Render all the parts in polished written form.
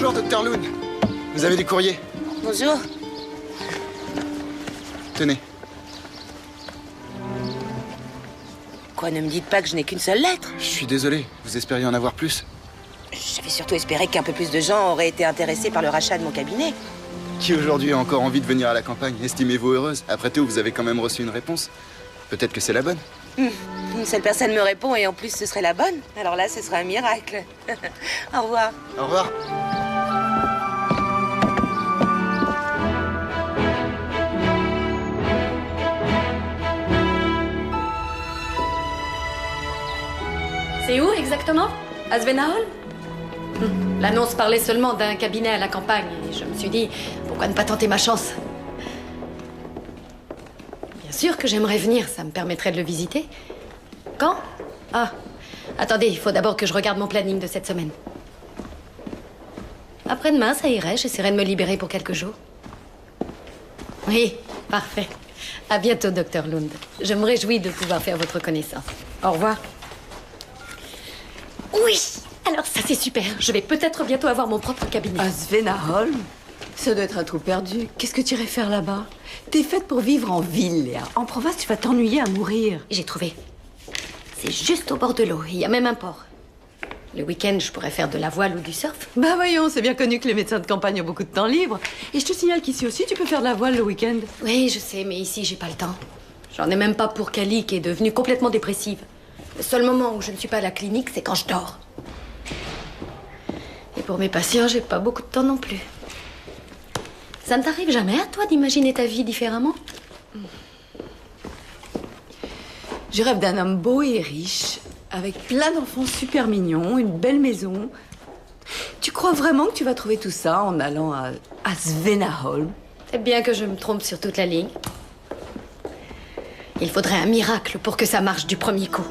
Bonjour, Dr. Loon. Vous avez du courrier? Bonjour. Tenez. Quoi, ne me dites pas que je n'ai qu'une seule lettre? Je suis désolé, vous espériez en avoir plus? J'avais surtout espéré qu'un peu plus de gens auraient été intéressés par le rachat de mon cabinet. Qui aujourd'hui a encore envie de venir à la campagne? Estimez-vous heureuse? Après tout, vous avez quand même reçu une réponse. Peut-être que c'est la bonne. Une seule personne me répond et en plus ce serait la bonne. Alors là, ce serait un miracle. Au revoir. Au revoir. C'est où exactement? À Svenahol? L'annonce parlait seulement d'un cabinet à la campagne et je me suis dit, pourquoi ne pas tenter ma chance? Bien sûr que j'aimerais venir, ça me permettrait de le visiter. Quand? Ah, attendez, il faut d'abord que je regarde mon planning de cette semaine. Après-demain, ça irait, j'essaierai de me libérer pour quelques jours. Oui, parfait. À bientôt, Dr. Lund. Je me réjouis de pouvoir faire votre connaissance. Au revoir. Oui, alors ça c'est super. Je vais peut-être bientôt avoir mon propre cabinet. À Svenahol? Ça doit être un trou perdu. Qu'est-ce que tu irais faire là-bas? T'es faite pour vivre en ville, Léa. En province, tu vas t'ennuyer à mourir. J'ai trouvé. C'est juste au bord de l'eau. Il y a même un port. Le week-end, je pourrais faire de la voile ou du surf. Bah voyons, c'est bien connu que les médecins de campagne ont beaucoup de temps libre. Et je te signale qu'ici aussi, tu peux faire de la voile le week-end. Oui, je sais, mais ici, j'ai pas le temps. J'en ai même pas pour Kali, qui est devenue complètement dépressive. Le seul moment où je ne suis pas à la clinique, c'est quand je dors. Et pour mes patients, j'ai pas beaucoup de temps non plus. Ça ne t'arrive jamais à toi d'imaginer ta vie différemment? Je rêve d'un homme beau et riche, avec plein d'enfants super mignons, une belle maison. Tu crois vraiment que tu vas trouver tout ça en allant à Svenahol? C'est bien que je me trompe sur toute la ligne. Il faudrait un miracle pour que ça marche du premier coup.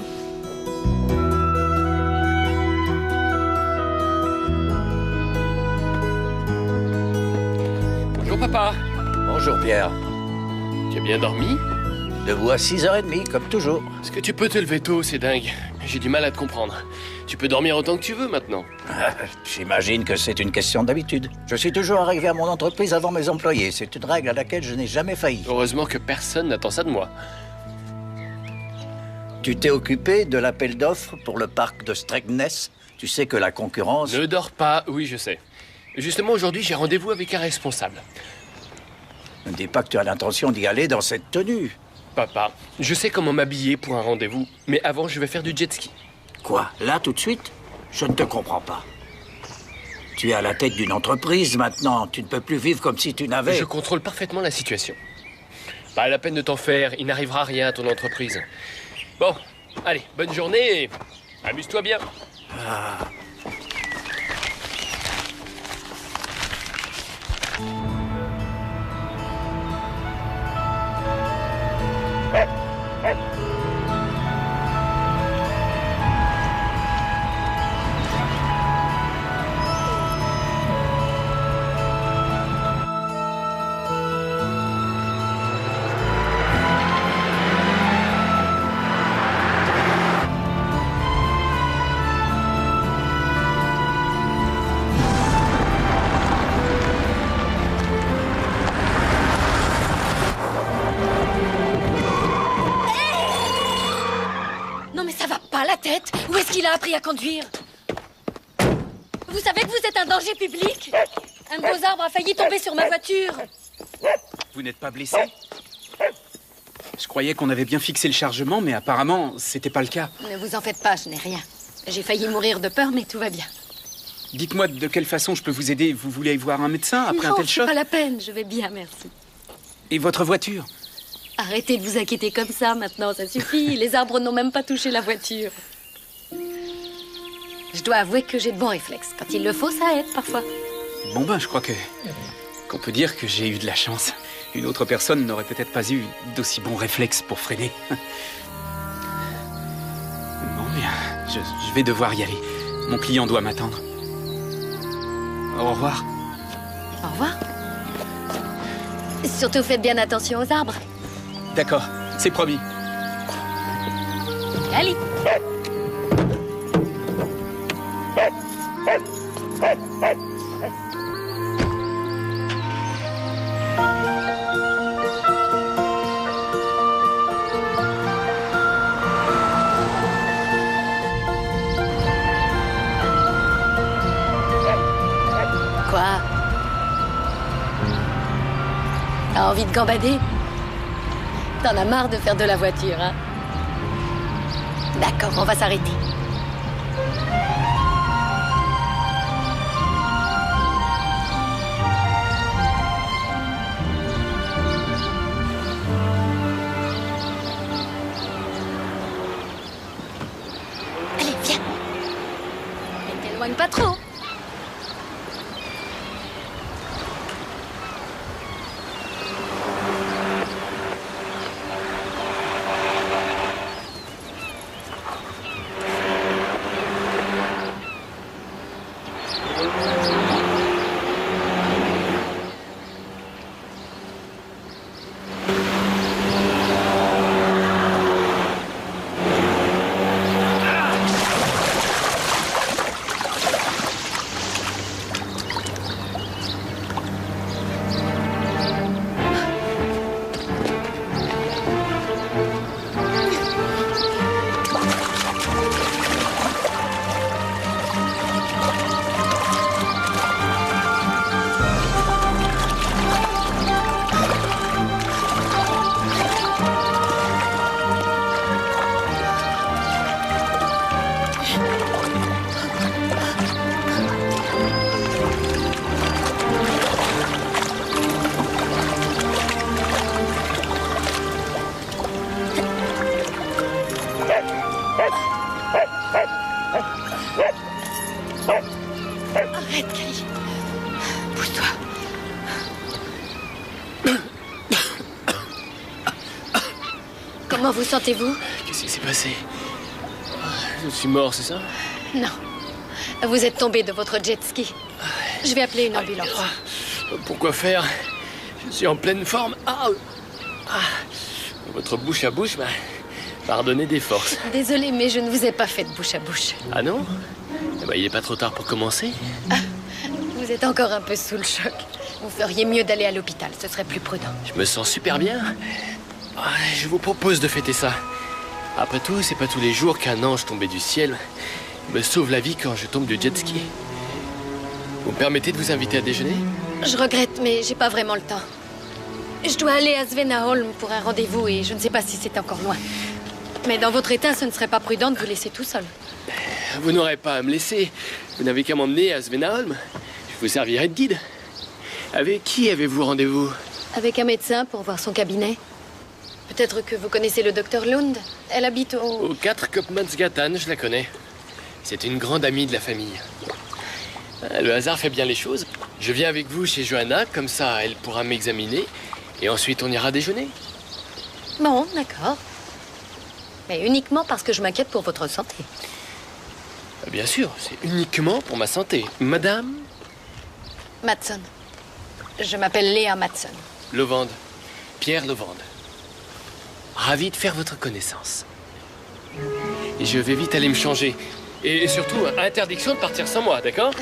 Bonjour papa. Bonjour Pierre. Tu as bien dormi? Debout à 6h30, comme toujours. Est-ce que tu peux te lever tôt? C'est dingue. J'ai du mal à te comprendre. Tu peux dormir autant que tu veux maintenant. J'imagine que c'est une question d'habitude. Je suis toujours arrivé à mon entreprise avant mes employés. C'est une règle à laquelle je n'ai jamais failli. Heureusement que personne n'attend ça de moi. Tu t'es occupé de l'appel d'offres pour le parc de Strängnäs? Tu sais que la concurrence... Ne dors pas, oui je sais. Justement aujourd'hui j'ai rendez-vous avec un responsable. Ne dis pas que tu as l'intention d'y aller dans cette tenue. Papa, je sais comment m'habiller pour un rendez-vous, mais avant je vais faire du jet ski. Quoi? Là, tout de suite? Je ne te comprends pas. Tu es à la tête d'une entreprise maintenant. Tu ne peux plus vivre comme si tu n'avais... Je contrôle parfaitement la situation. Pas la peine de t'en faire, il n'arrivera rien à ton entreprise. Bon, allez, bonne journée et amuse-toi bien. Non mais ça va pas la tête! Où est-ce qu'il a appris à conduire? Vous savez que vous êtes un danger public? Un de vos arbres a failli tomber sur ma voiture. Vous n'êtes pas blessé? Je croyais qu'on avait bien fixé le chargement, mais apparemment, c'était pas le cas. Ne vous en faites pas, je n'ai rien. J'ai failli mourir de peur, mais tout va bien. Dites-moi de quelle façon je peux vous aider. Vous voulez voir un médecin après un tel c'est choc? pas la peine, je vais bien, merci. Et votre voiture? Arrêtez de vous inquiéter comme ça maintenant, ça suffit. Les arbres n'ont même pas touché la voiture. Je dois avouer que j'ai de bons réflexes. Quand il le faut, ça aide parfois. Bon ben, je crois qu'on peut dire que j'ai eu de la chance. Une autre personne n'aurait peut-être pas eu d'aussi bons réflexes pour freiner. Bon bien, je vais devoir y aller. Mon client doit m'attendre. Au revoir. Au revoir. Surtout faites bien attention aux arbres. D'accord, c'est promis. Allez. Quoi? T'as envie de gambader? T'en as marre de faire de la voiture, hein? D'accord, on va s'arrêter. Allez, viens. Mais t'éloigne pas trop. Arrête, Cali. Pousse-toi. Comment vous sentez-vous? Qu'est-ce qui s'est passé? Je suis mort, c'est ça? Non. Vous êtes tombé de votre jet ski. Je vais appeler une ambulance. Pourquoi faire? Je suis en pleine forme. Votre bouche à bouche m'a redonné des forces. Désolée, mais je ne vous ai pas fait de bouche à bouche. Ah non? Eh ben, il n'est pas trop tard pour commencer. Vous êtes encore un peu sous le choc. Vous feriez mieux d'aller à l'hôpital, ce serait plus prudent. Je me sens super bien. Je vous propose de fêter ça. Après tout, c'est pas tous les jours qu'un ange tombé du ciel me sauve la vie quand je tombe du jet ski. Vous me permettez de vous inviter à déjeuner? Je regrette, mais j'ai pas vraiment le temps. Je dois aller à Svenaholm pour un rendez-vous et je ne sais pas si c'est encore loin. Mais dans votre état, ce ne serait pas prudent de vous laisser tout seul. Vous n'aurez pas à me laisser. Vous n'avez qu'à m'emmener à Svenaholm. Je vous servirai de guide. Avec qui avez-vous rendez-vous? Avec un médecin pour voir son cabinet. Peut-être que vous connaissez le docteur Lund. Elle habite Au 4 Kopmansgatan, je la connais. C'est une grande amie de la famille. Le hasard fait bien les choses. Je viens avec vous chez Johanna, comme ça elle pourra m'examiner. Et ensuite on ira déjeuner. Bon, d'accord. Mais uniquement parce que je m'inquiète pour votre santé. Bien sûr, c'est uniquement pour ma santé. Madame Matson. Je m'appelle Léa Matson. Lovande. Pierre Lovande. Ravi de faire votre connaissance. Et je vais vite aller me changer. Et surtout, interdiction de partir sans moi, d'accord?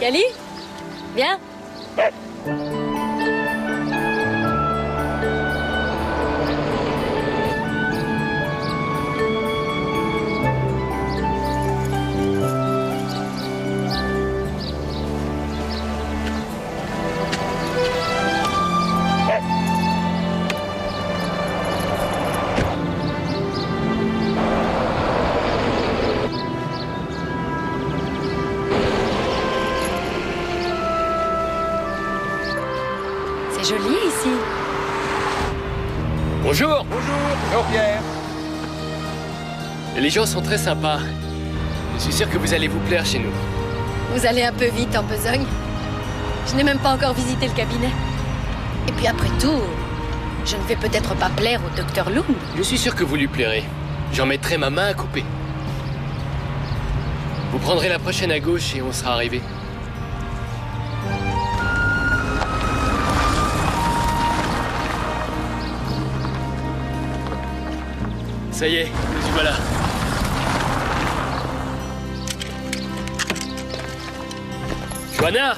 Cali? Viens. C'est joli ici. Bonjour. Bonjour Pierre. Les gens sont très sympas. Je suis sûr que vous allez vous plaire chez nous. Vous allez un peu vite en besogne. Je n'ai même pas encore visité le cabinet. Et puis après tout, je ne vais peut-être pas plaire au docteur Lund. Je suis sûr que vous lui plairez. J'en mettrai ma main à couper. Vous prendrez la prochaine à gauche et on sera arrivé. Ça y est, nous voilà. Johanna!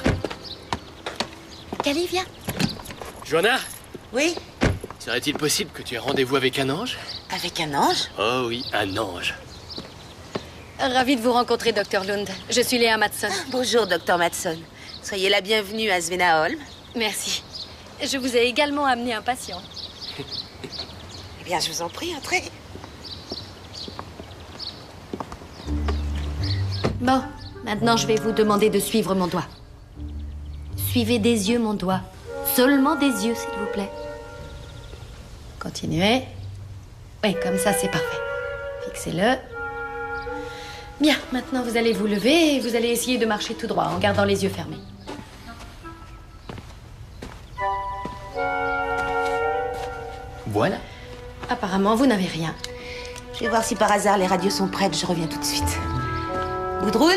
Cali, viens. Johanna! Oui? Serait-il possible que tu aies rendez-vous avec un ange? Avec un ange? Oh oui, un ange. Ravie de vous rencontrer, Dr. Lund. Je suis Léa Matson. Bonjour, docteur Matson. Soyez la bienvenue à Svenaholm. Merci. Je vous ai également amené un patient. Eh bien, je vous en prie, entrez. Bon, maintenant je vais vous demander de suivre mon doigt. Suivez des yeux mon doigt. Seulement des yeux, s'il vous plaît. Continuez. Oui, comme ça, c'est parfait. Fixez-le. Bien, maintenant vous allez vous lever et vous allez essayer de marcher tout droit en gardant les yeux fermés. Voilà. Apparemment, vous n'avez rien. Je vais voir si par hasard les radios sont prêtes. Je reviens tout de suite. Gudrun?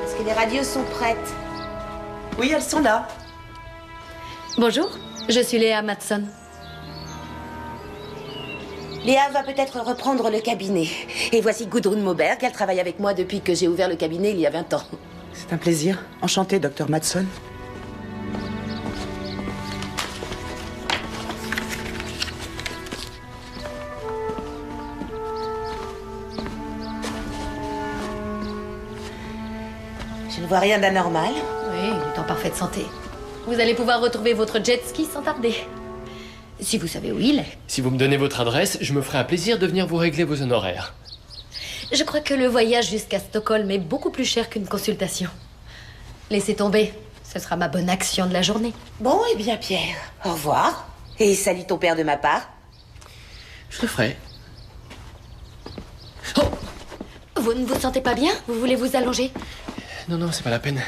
Est-ce que les radios sont prêtes? Oui, elles sont là. Bonjour, je suis Léa Matson. Léa va peut-être reprendre le cabinet. Et voici Gudrun Moberg. Elle travaille avec moi depuis que j'ai ouvert le cabinet il y a 20 ans. C'est un plaisir. Enchanté, docteur Matson. Je ne vois rien d'anormal. Oui, il est en parfaite santé. Vous allez pouvoir retrouver votre jet ski sans tarder. Si vous savez où il est. Si vous me donnez votre adresse, je me ferai un plaisir de venir vous régler vos honoraires. Je crois que le voyage jusqu'à Stockholm est beaucoup plus cher qu'une consultation. Laissez tomber. Ce sera ma bonne action de la journée. Bon, eh bien, Pierre, au revoir. Et salut ton père de ma part. Je le ferai. Vous ne vous sentez pas bien? Vous voulez vous allonger? Non, c'est pas la peine.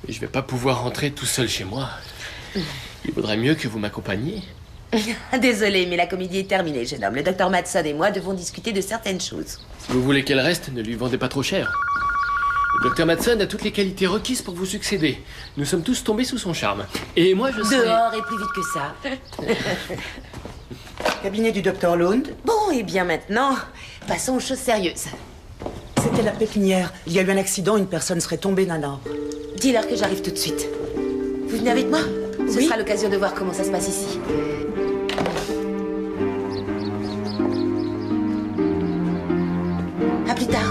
Mais je vais pas pouvoir rentrer tout seul chez moi. Il vaudrait mieux que vous m'accompagniez. Désolée, mais la comédie est terminée, jeune homme. Le docteur Matson et moi devons discuter de certaines choses. Si vous voulez qu'elle reste, ne lui vendez pas trop cher. Le docteur Matson a toutes les qualités requises pour vous succéder. Nous sommes tous tombés sous son charme. Et moi, je serai... Dehors et plus vite que ça. Cabinet du docteur Lund. Bon, et bien maintenant, passons aux choses sérieuses. C'était la pépinière. Il y a eu un accident, une personne serait tombée d'un arbre. Dis-leur que j'arrive tout de suite. Vous venez avec moi? Ce sera l'occasion de voir comment ça se passe ici. À plus tard.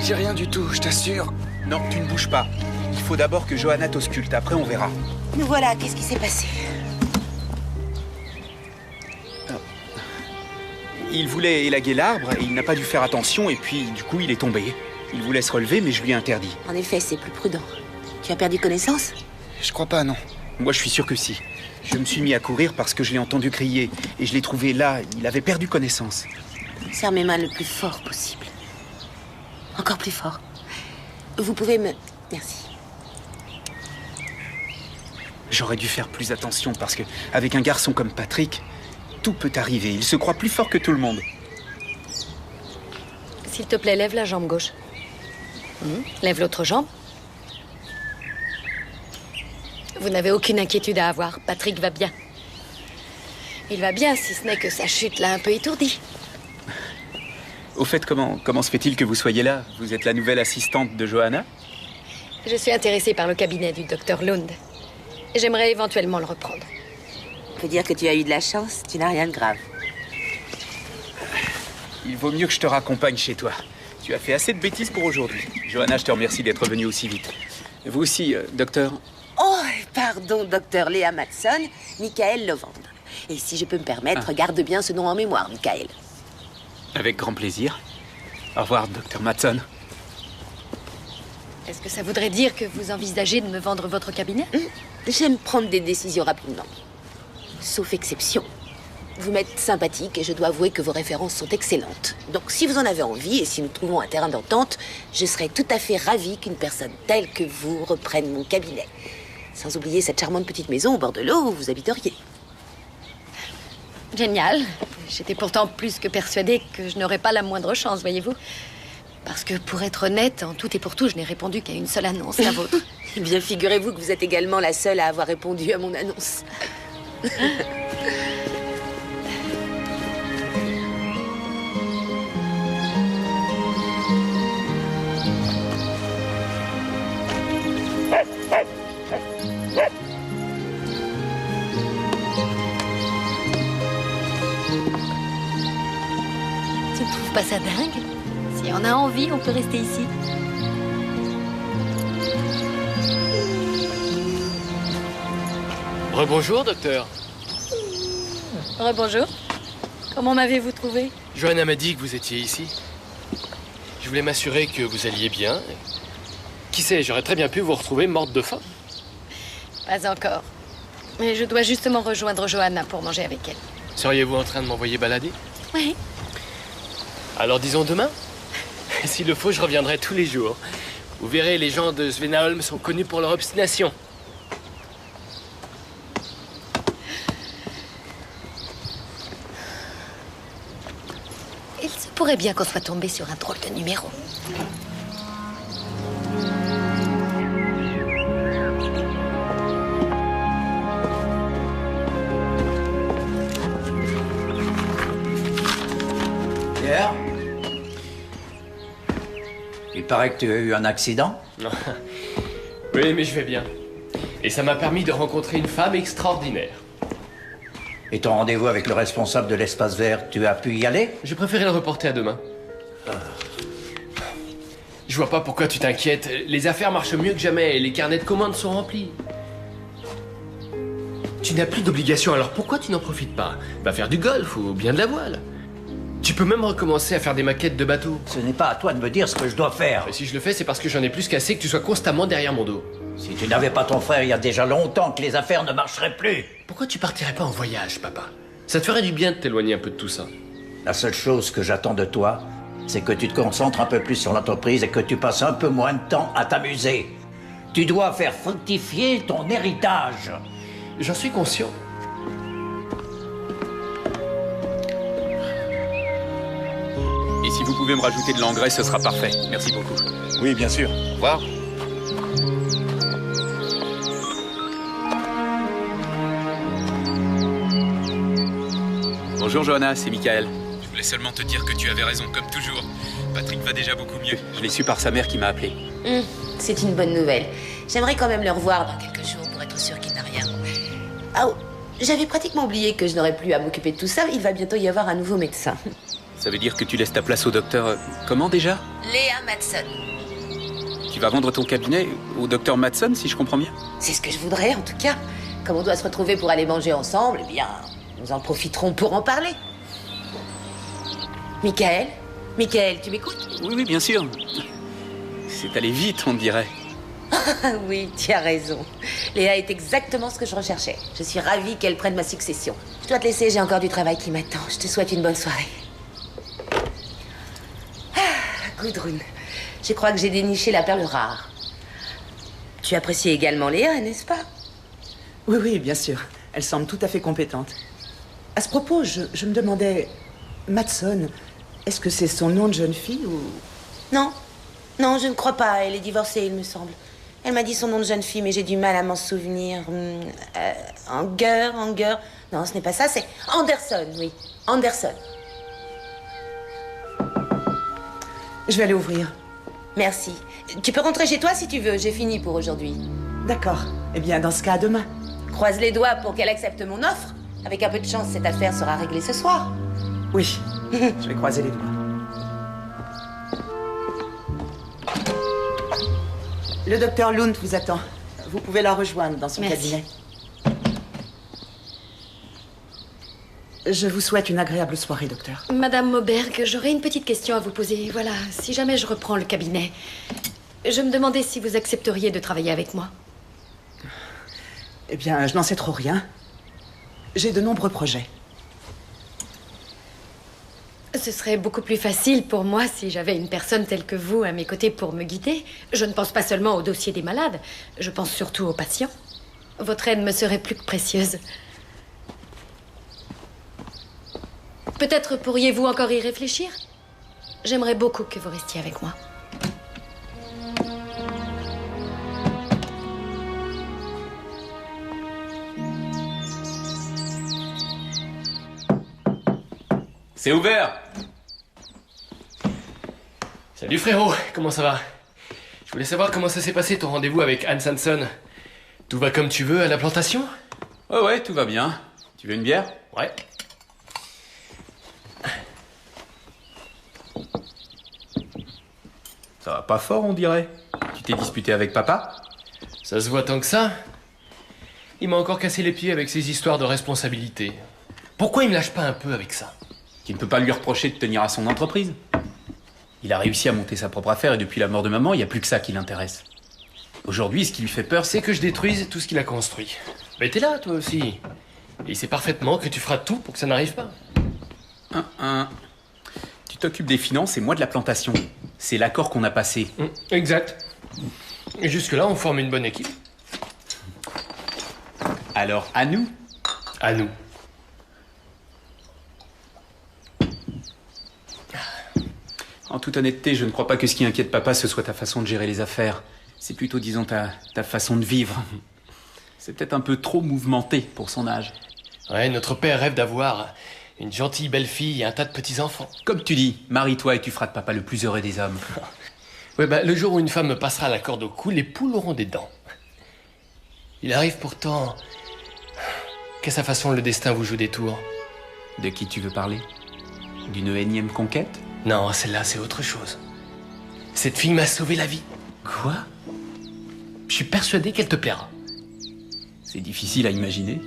J'ai rien du tout, je t'assure. Non, tu ne bouges pas. Il faut d'abord que Johanna t'ausculte, après on verra. Nous voilà, qu'est-ce qui s'est passé? Il voulait élaguer l'arbre et il n'a pas dû faire attention et puis du coup il est tombé. Il voulait se relever mais je lui ai interdit. En effet, c'est plus prudent. Tu as perdu connaissance? Je crois pas, non. Moi je suis sûr que si. Je me suis mis à courir parce que je l'ai entendu crier et je l'ai trouvé là, il avait perdu connaissance. Serre mes mains le plus fort possible. Encore plus fort. Vous pouvez me... Merci. J'aurais dû faire plus attention parce que avec un garçon comme Patrick, tout peut arriver. Il se croit plus fort que tout le monde. S'il te plaît, lève la jambe gauche. Lève l'autre jambe. Vous n'avez aucune inquiétude à avoir. Patrick va bien. Il va bien, si ce n'est que sa chute l'a un peu étourdi. Au fait, comment se fait-il que vous soyez là? Vous êtes la nouvelle assistante de Johanna? Je suis intéressée par le cabinet du docteur Lund. J'aimerais éventuellement le reprendre. On peut dire que tu as eu de la chance, tu n'as rien de grave. Il vaut mieux que je te raccompagne chez toi. Tu as fait assez de bêtises pour aujourd'hui. Johanna, je te remercie d'être venue aussi vite. Vous aussi, docteur? Oh, pardon, docteur Léa Matson, Michael Lovand. Et si je peux me permettre, garde bien ce nom en mémoire, Michael. Avec grand plaisir. Au revoir, docteur Matson. Est-ce que ça voudrait dire que vous envisagez de me vendre votre cabinet? J'aime prendre des décisions rapidement. Sauf exception. Vous m'êtes sympathique et je dois avouer que vos références sont excellentes. Donc si vous en avez envie et si nous trouvons un terrain d'entente, je serais tout à fait ravie qu'une personne telle que vous reprenne mon cabinet. Sans oublier cette charmante petite maison au bord de l'eau où vous habiteriez. Génial. J'étais pourtant plus que persuadée que je n'aurais pas la moindre chance, voyez-vous. Parce que pour être honnête, en tout et pour tout, je n'ai répondu qu'à une seule annonce, la vôtre. Eh bien, figurez-vous que vous êtes également la seule à avoir répondu à mon annonce. pas ça dingue? Si on a envie, on peut rester ici. Rebonjour, docteur. Rebonjour. Comment m'avez-vous trouvé? Johanna m'a dit que vous étiez ici. Je voulais m'assurer que vous alliez bien. Qui sait, j'aurais très bien pu vous retrouver morte de faim. Pas encore. Mais je dois justement rejoindre Johanna pour manger avec elle. Seriez-vous en train de m'envoyer balader? Oui. Alors disons demain. S'il le faut, je reviendrai tous les jours. Vous verrez, les gens de Svenaholm sont connus pour leur obstination. Il se pourrait bien qu'on soit tombé sur un drôle de numéro. Pierre? Il paraît que tu as eu un accident? Oui, mais je vais bien. Et ça m'a permis de rencontrer une femme extraordinaire. Et ton rendez-vous avec le responsable de l'espace vert, tu as pu y aller? J'ai préféré le reporter à demain. Je vois pas pourquoi tu t'inquiètes. Les affaires marchent mieux que jamais et les carnets de commandes sont remplis. Tu n'as plus d'obligation, alors pourquoi tu n'en profites pas? Va faire du golf ou bien de la voile. Tu peux même recommencer à faire des maquettes de bateaux. Ce n'est pas à toi de me dire ce que je dois faire. Et si je le fais, c'est parce que j'en ai plus qu'assez que tu sois constamment derrière mon dos. Si tu n'avais pas ton frère, il y a déjà longtemps que les affaires ne marcheraient plus. Pourquoi tu partirais pas en voyage, papa? Ça te ferait du bien de t'éloigner un peu de tout ça. La seule chose que j'attends de toi, c'est que tu te concentres un peu plus sur l'entreprise et que tu passes un peu moins de temps à t'amuser. Tu dois faire fructifier ton héritage. J'en suis conscient. Et si vous pouvez me rajouter de l'engrais, ce sera parfait. Merci beaucoup. Oui, bien sûr. Au revoir. Bonjour Johanna, c'est Michael. Je voulais seulement te dire que tu avais raison, comme toujours. Patrick va déjà beaucoup mieux. Je l'ai su par sa mère qui m'a appelé. C'est une bonne nouvelle. J'aimerais quand même le revoir dans quelques jours pour être sûr qu'il n'a rien. Ah, oh, j'avais pratiquement oublié que je n'aurais plus à m'occuper de tout ça. Il va bientôt y avoir un nouveau médecin. Ça veut dire que tu laisses ta place au docteur... comment déjà? Léa Matson. Tu vas vendre ton cabinet au docteur Matson, si je comprends bien? C'est ce que je voudrais, en tout cas. Comme on doit se retrouver pour aller manger ensemble, eh bien, nous en profiterons pour en parler. Michael? Michael, tu m'écoutes? Oui, bien sûr. C'est allé vite, on dirait. Oui, tu as raison. Léa est exactement ce que je recherchais. Je suis ravie qu'elle prenne ma succession. Je dois te laisser, j'ai encore du travail qui m'attend. Je te souhaite une bonne soirée. Gudrun, je crois que j'ai déniché la perle rare. Tu apprécies également Léa, n'est-ce pas? Oui, oui, bien sûr. Elle semble tout à fait compétente. À ce propos, je me demandais... Matson, est-ce que c'est son nom de jeune fille ou... Non. Non, je ne crois pas. Elle est divorcée, il me semble. Elle m'a dit son nom de jeune fille, mais j'ai du mal à m'en souvenir. Anger. Non, ce n'est pas ça, c'est Anderson, oui. Anderson. Je vais aller ouvrir. Merci. Tu peux rentrer chez toi si tu veux. J'ai fini pour aujourd'hui. D'accord. Eh bien, dans ce cas, à demain. Croise les doigts pour qu'elle accepte mon offre. Avec un peu de chance, cette affaire sera réglée ce soir. Oui, je vais croiser les doigts. Le docteur Lund vous attend. Vous pouvez la rejoindre dans son Merci. cabinet. Je vous souhaite une agréable soirée, docteur. Madame Moberg, j'aurais une petite question à vous poser. Voilà, si jamais je reprends le cabinet, je me demandais si vous accepteriez de travailler avec moi. Eh bien, je n'en sais trop rien. J'ai de nombreux projets. Ce serait beaucoup plus facile pour moi si j'avais une personne telle que vous à mes côtés pour me guider. Je ne pense pas seulement au dossier des malades, je pense surtout aux patients. Votre aide me serait plus que précieuse. Peut-être pourriez-vous encore y réfléchir? J'aimerais beaucoup que vous restiez avec moi. C'est ouvert. Salut frérot, comment ça va? Je voulais savoir comment ça s'est passé ton rendez-vous avec Anne Sanson. Tout va comme tu veux à la plantation? Ouais, tout va bien. Tu veux une bière? Ouais. Ça va pas fort, on dirait. Tu t'es disputé avec papa? Ça se voit tant que ça. Il m'a encore cassé les pieds avec ses histoires de responsabilité. Pourquoi il me lâche pas un peu avec ça? Tu ne peux pas lui reprocher de tenir à son entreprise. Il a réussi à monter sa propre affaire et depuis la mort de maman, il n'y a plus que ça qui l'intéresse. Aujourd'hui, ce qui lui fait peur, C'est que je détruise tout ce qu'il a construit. Mais t'es là, toi aussi. Et il sait parfaitement que tu feras tout pour que ça n'arrive pas. Tu t'occupes des finances et moi de la plantation. C'est l'accord qu'on a passé. Exact. Et jusque-là, on forme une bonne équipe. Alors, à nous? À nous. En toute honnêteté, je ne crois pas que ce qui inquiète papa, ce soit ta façon de gérer les affaires. C'est plutôt, disons, ta façon de vivre. C'est peut-être un peu trop mouvementé pour son âge. Ouais, notre père rêve d'avoir une gentille belle-fille et un tas de petits-enfants. Comme tu dis, marie-toi et tu feras de papa le plus heureux des hommes. Ouais, bah, le jour où une femme me passera la corde au cou, les poules auront des dents. Il arrive pourtant qu'à sa façon, le destin vous joue des tours. De qui tu veux parler? D'une énième conquête? Non, celle-là, c'est autre chose. Cette fille m'a sauvé la vie. Quoi? Je suis persuadé qu'elle te plaira. C'est difficile à imaginer.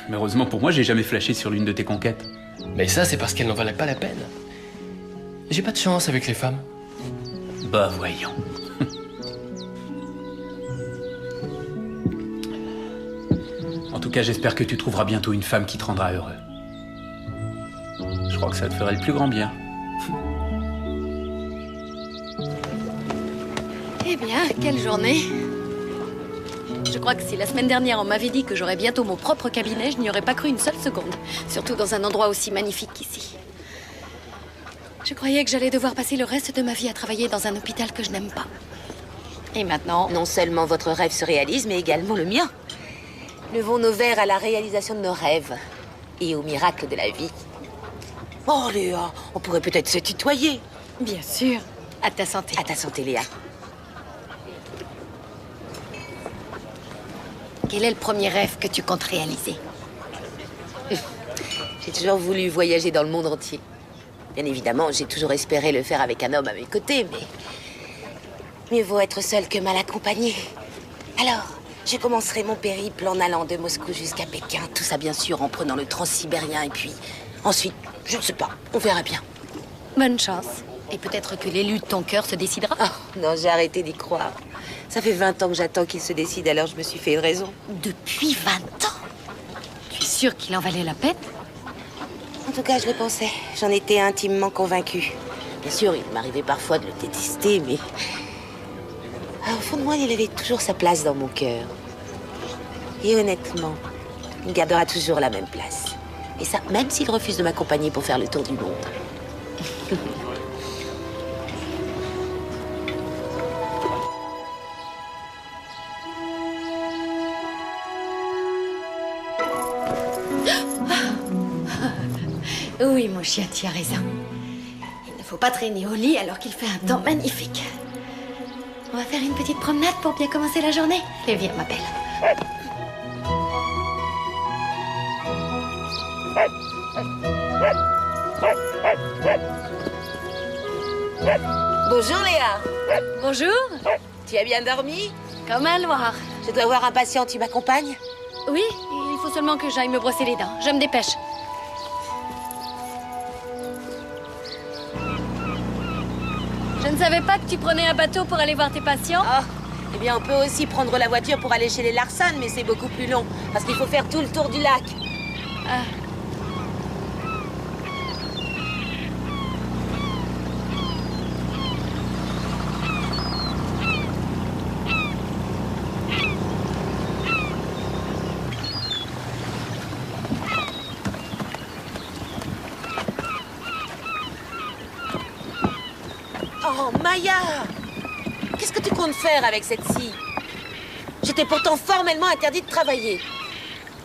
Mais heureusement pour moi, j'ai jamais flashé sur l'une de tes conquêtes. Mais ça, c'est parce qu'elle n'en valait pas la peine. J'ai pas de chance avec les femmes. Bah voyons. En tout cas, j'espère que tu trouveras bientôt une femme qui te rendra heureux. Je crois que ça te ferait le plus grand bien. Eh bien, quelle journée. Je crois que si la semaine dernière on m'avait dit que j'aurais bientôt mon propre cabinet, je n'y aurais pas cru une seule seconde. Surtout dans un endroit aussi magnifique qu'ici. Je croyais que j'allais devoir passer le reste de ma vie à travailler dans un hôpital que je n'aime pas. Et maintenant... Non seulement votre rêve se réalise, mais également le mien. Levons nos verres à la réalisation de nos rêves et au miracle de la vie. Oh Léa, on pourrait peut-être se tutoyer. Bien sûr. À ta santé. À ta santé, Léa. Quel est le premier rêve que tu comptes réaliser? J'ai toujours voulu voyager dans le monde entier. Bien évidemment, j'ai toujours espéré le faire avec un homme à mes côtés, mais mieux vaut être seul que mal accompagné. Alors, je commencerai mon périple en allant de Moscou jusqu'à Pékin. Tout ça, bien sûr, en prenant le transsibérien. Et puis, ensuite, je ne sais pas, on verra bien. Bonne chance. Et peut-être que l'élu de ton cœur se décidera. Oh, non, j'ai arrêté d'y croire. Ça fait 20 ans que j'attends qu'il se décide, alors je me suis fait une raison. Depuis 20 ans? Tu es sûre qu'il en valait la peine? En tout cas, je le pensais. J'en étais intimement convaincue. Bien sûr, il m'arrivait parfois de le détester, mais... au fond de moi, il avait toujours sa place dans mon cœur. Et honnêtement, il gardera toujours la même place. Et ça, même s'il refuse de m'accompagner pour faire le tour du monde. Oui, mon chien, tu as raison. Il ne faut pas traîner au lit alors qu'il fait un temps magnifique. On va faire une petite promenade pour bien commencer la journée. Et viens, ma belle. Bonjour, Léa. Bonjour. Tu as bien dormi? Comme un loir. Je dois voir un patient, tu m'accompagnes? Oui, il faut seulement que j'aille me brosser les dents. Je me dépêche. Je ne savais pas que tu prenais un bateau pour aller voir tes patients. Oh, eh bien, on peut aussi prendre la voiture pour aller chez les Larson, mais c'est beaucoup plus long, parce qu'il faut faire tout le tour du lac. Ah. Oh, Maya! Qu'est-ce que tu comptes faire avec cette scie? J'étais pourtant formellement interdit de travailler.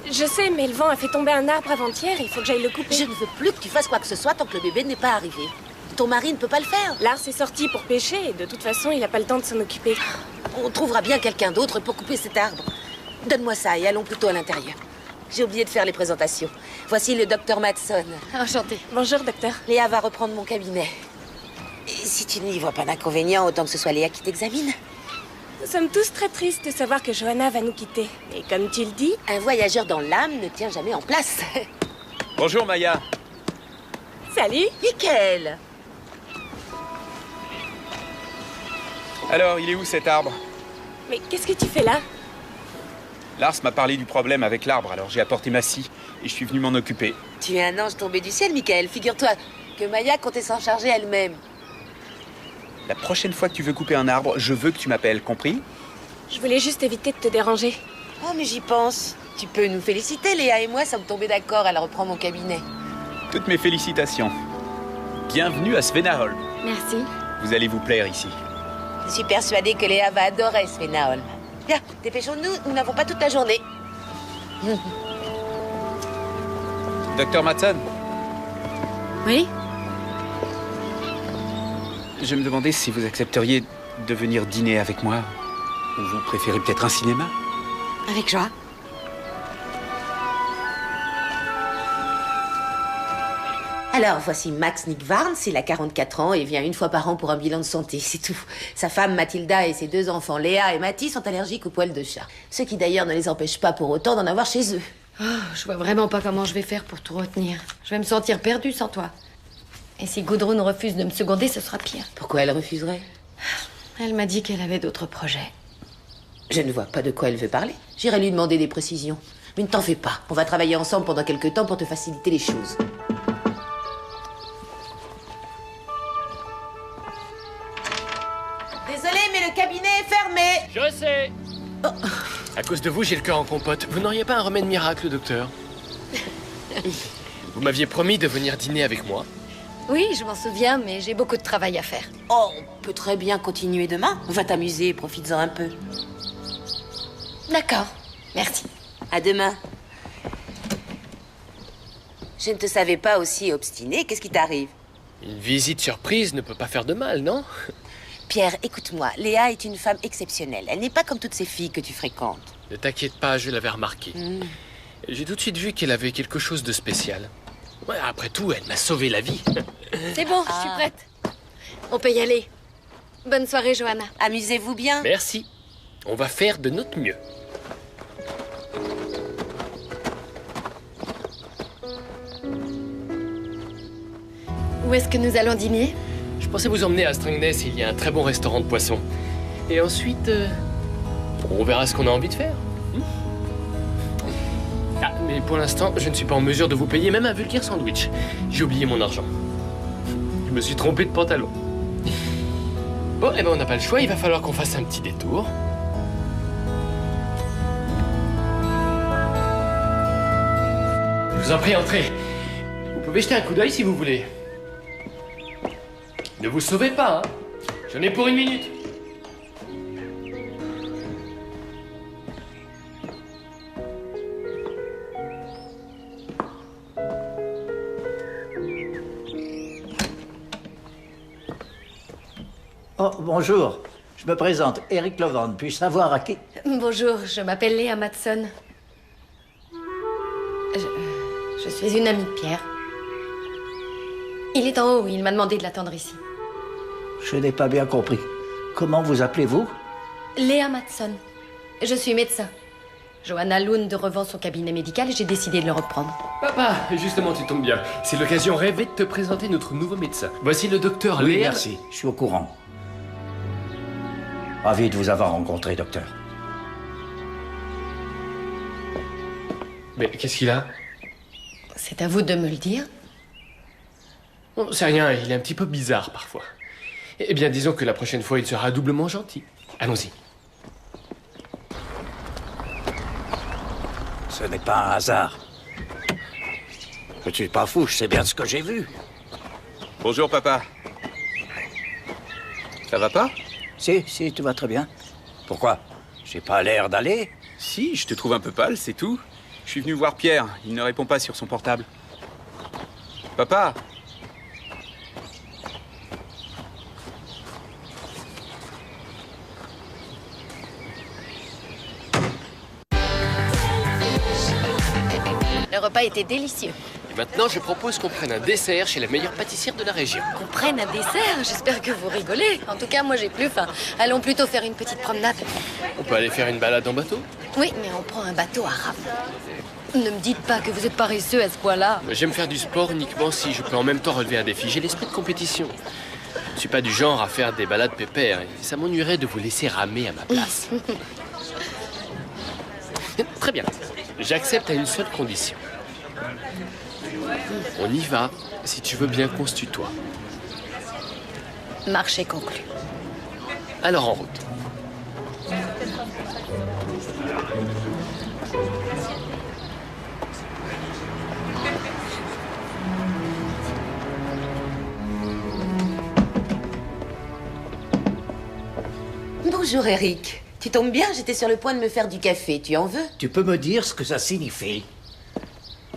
Je sais, mais le vent a fait tomber un arbre avant-hier, il faut que j'aille le couper. Je ne veux plus que tu fasses quoi que ce soit tant que le bébé n'est pas arrivé. Ton mari ne peut pas le faire. Lars est sorti pour pêcher et de toute façon, il n'a pas le temps de s'en occuper. On trouvera bien quelqu'un d'autre pour couper cet arbre. Donne-moi ça et allons plutôt à l'intérieur. J'ai oublié de faire les présentations. Voici le docteur Matson. Enchantée. Bonjour, docteur. Léa va reprendre mon cabinet. Et si tu n'y vois pas d'inconvénient, autant que ce soit Léa qui t'examine. Nous sommes tous très tristes de savoir que Johanna va nous quitter. Et comme tu le dis... Un voyageur dans l'âme ne tient jamais en place. Bonjour Maya. Salut! Nickel. Alors, il est où cet arbre? Mais qu'est-ce que tu fais là? Lars m'a parlé du problème avec l'arbre, alors j'ai apporté ma scie et je suis venu m'en occuper. Tu es un ange tombé du ciel, Michael. Figure-toi que Maya comptait s'en charger elle-même. La prochaine fois que tu veux couper un arbre, je veux que tu m'appelles, compris? Je voulais juste éviter de te déranger. Oh, mais j'y pense. Tu peux nous féliciter, Léa et moi sommes tombés d'accord, elle reprend mon cabinet. Toutes mes félicitations. Bienvenue à Svenaholm. Merci. Vous allez vous plaire ici. Je suis persuadée que Léa va adorer Svenaholm. Bien, dépêchons-nous, nous n'avons pas toute la journée. Docteur Matson, Oui? je me demandais si vous accepteriez de venir dîner avec moi. Ou vous préférez peut-être un cinéma? Avec joie. Alors, voici Max Nickvarns, il a 44 ans et vient une fois par an pour un bilan de santé, c'est tout. Sa femme Mathilda et ses 2 enfants Léa et Mathis sont allergiques aux poils de chat. Ce qui d'ailleurs ne les empêche pas pour autant d'en avoir chez eux. Oh, je vois vraiment pas comment je vais faire pour tout retenir. Je vais me sentir perdue sans toi. Et si Gudrun refuse de me seconder, ce sera pire. Pourquoi elle refuserait? Elle m'a dit qu'elle avait d'autres projets. Je ne vois pas de quoi elle veut parler. J'irai lui demander des précisions. Mais ne t'en fais pas, on va travailler ensemble pendant quelques temps pour te faciliter les choses. Désolée, mais le cabinet est fermé. Je sais. À cause de vous, j'ai le cœur en compote. Vous n'auriez pas un remède miracle, docteur? Vous m'aviez promis de venir dîner avec moi. Oui, je m'en souviens, mais j'ai beaucoup de travail à faire. Oh, on peut très bien continuer demain. Va t'amuser, profites-en un peu. D'accord, merci. À demain. Je ne te savais pas aussi obstiné. Qu'est-ce qui t'arrive? Une visite surprise ne peut pas faire de mal, non? Pierre, écoute-moi. Léa est une femme exceptionnelle. Elle n'est pas comme toutes ces filles que tu fréquentes. Ne t'inquiète pas, je l'avais remarqué. J'ai tout de suite vu qu'elle avait quelque chose de spécial. Ouais, après tout, elle m'a sauvé la vie. C'est bon, je suis prête. On peut y aller. Bonne soirée, Johanna. Amusez-vous bien. Merci. On va faire de notre mieux. Où est-ce que nous allons dîner? Je pensais vous emmener à Strängnäs, il y a un très bon restaurant de poissons. Et ensuite, on verra ce qu'on a envie de faire. Ah, mais pour l'instant, je ne suis pas en mesure de vous payer même un vulgaire sandwich. J'ai oublié mon argent. Je me suis trompé de pantalon. Bon, eh ben on n'a pas le choix, il va falloir qu'on fasse un petit détour. Je vous en prie, entrez. Vous pouvez jeter un coup d'œil si vous voulez. Ne vous sauvez pas, hein. J'en ai pour 1 minute. Oh, bonjour. Je me présente, Eric Lovand. Puis-je savoir à qui... Bonjour, je m'appelle Léa Matson. Je suis une amie de Pierre. Il est en haut, il m'a demandé de l'attendre ici. Je n'ai pas bien compris. Comment vous appelez-vous? Léa Matson. Je suis médecin. Johanna Lund revend son cabinet médical et j'ai décidé de le reprendre. Papa, justement, tu tombes bien. C'est l'occasion rêvée de te présenter notre nouveau médecin. Voici le docteur Oui, Léa. merci. Je suis au courant. Ravi de vous avoir rencontré, docteur. Mais qu'est-ce qu'il a? C'est à vous de me le dire. Oh, c'est rien, il est un petit peu bizarre parfois. Eh bien, disons que la prochaine fois, il sera doublement gentil. Allons-y. Ce n'est pas un hasard. Je ne suis pas fou, je sais bien ce que j'ai vu. Bonjour, papa. Ça va pas? Si, tout va très bien. Pourquoi? J'ai pas l'air d'aller? Si, je te trouve un peu pâle, c'est tout. Je suis venu voir Pierre, il ne répond pas sur son portable. Papa! Le repas était délicieux. Et maintenant, je propose qu'on prenne un dessert chez la meilleure pâtissière de la région. Qu'on prenne un dessert? J'espère que vous rigolez. En tout cas, moi, j'ai plus faim. Allons plutôt faire une petite promenade. On peut aller faire une balade en bateau? Oui, mais on prend un bateau à rame. Ne me dites pas que vous êtes paresseux à ce point-là. J'aime faire du sport uniquement si je peux en même temps relever un défi. J'ai l'esprit de compétition. Je ne suis pas du genre à faire des balades pépères. Et ça m'ennuierait de vous laisser ramer à ma place. Très bien. J'accepte à une seule condition. On y va, si tu veux bien qu'on se tutoie. Marché conclu. Alors en route. Bonjour Eric. Tu tombes bien, j'étais sur le point de me faire du café. Tu en veux? Tu peux me dire ce que ça signifie?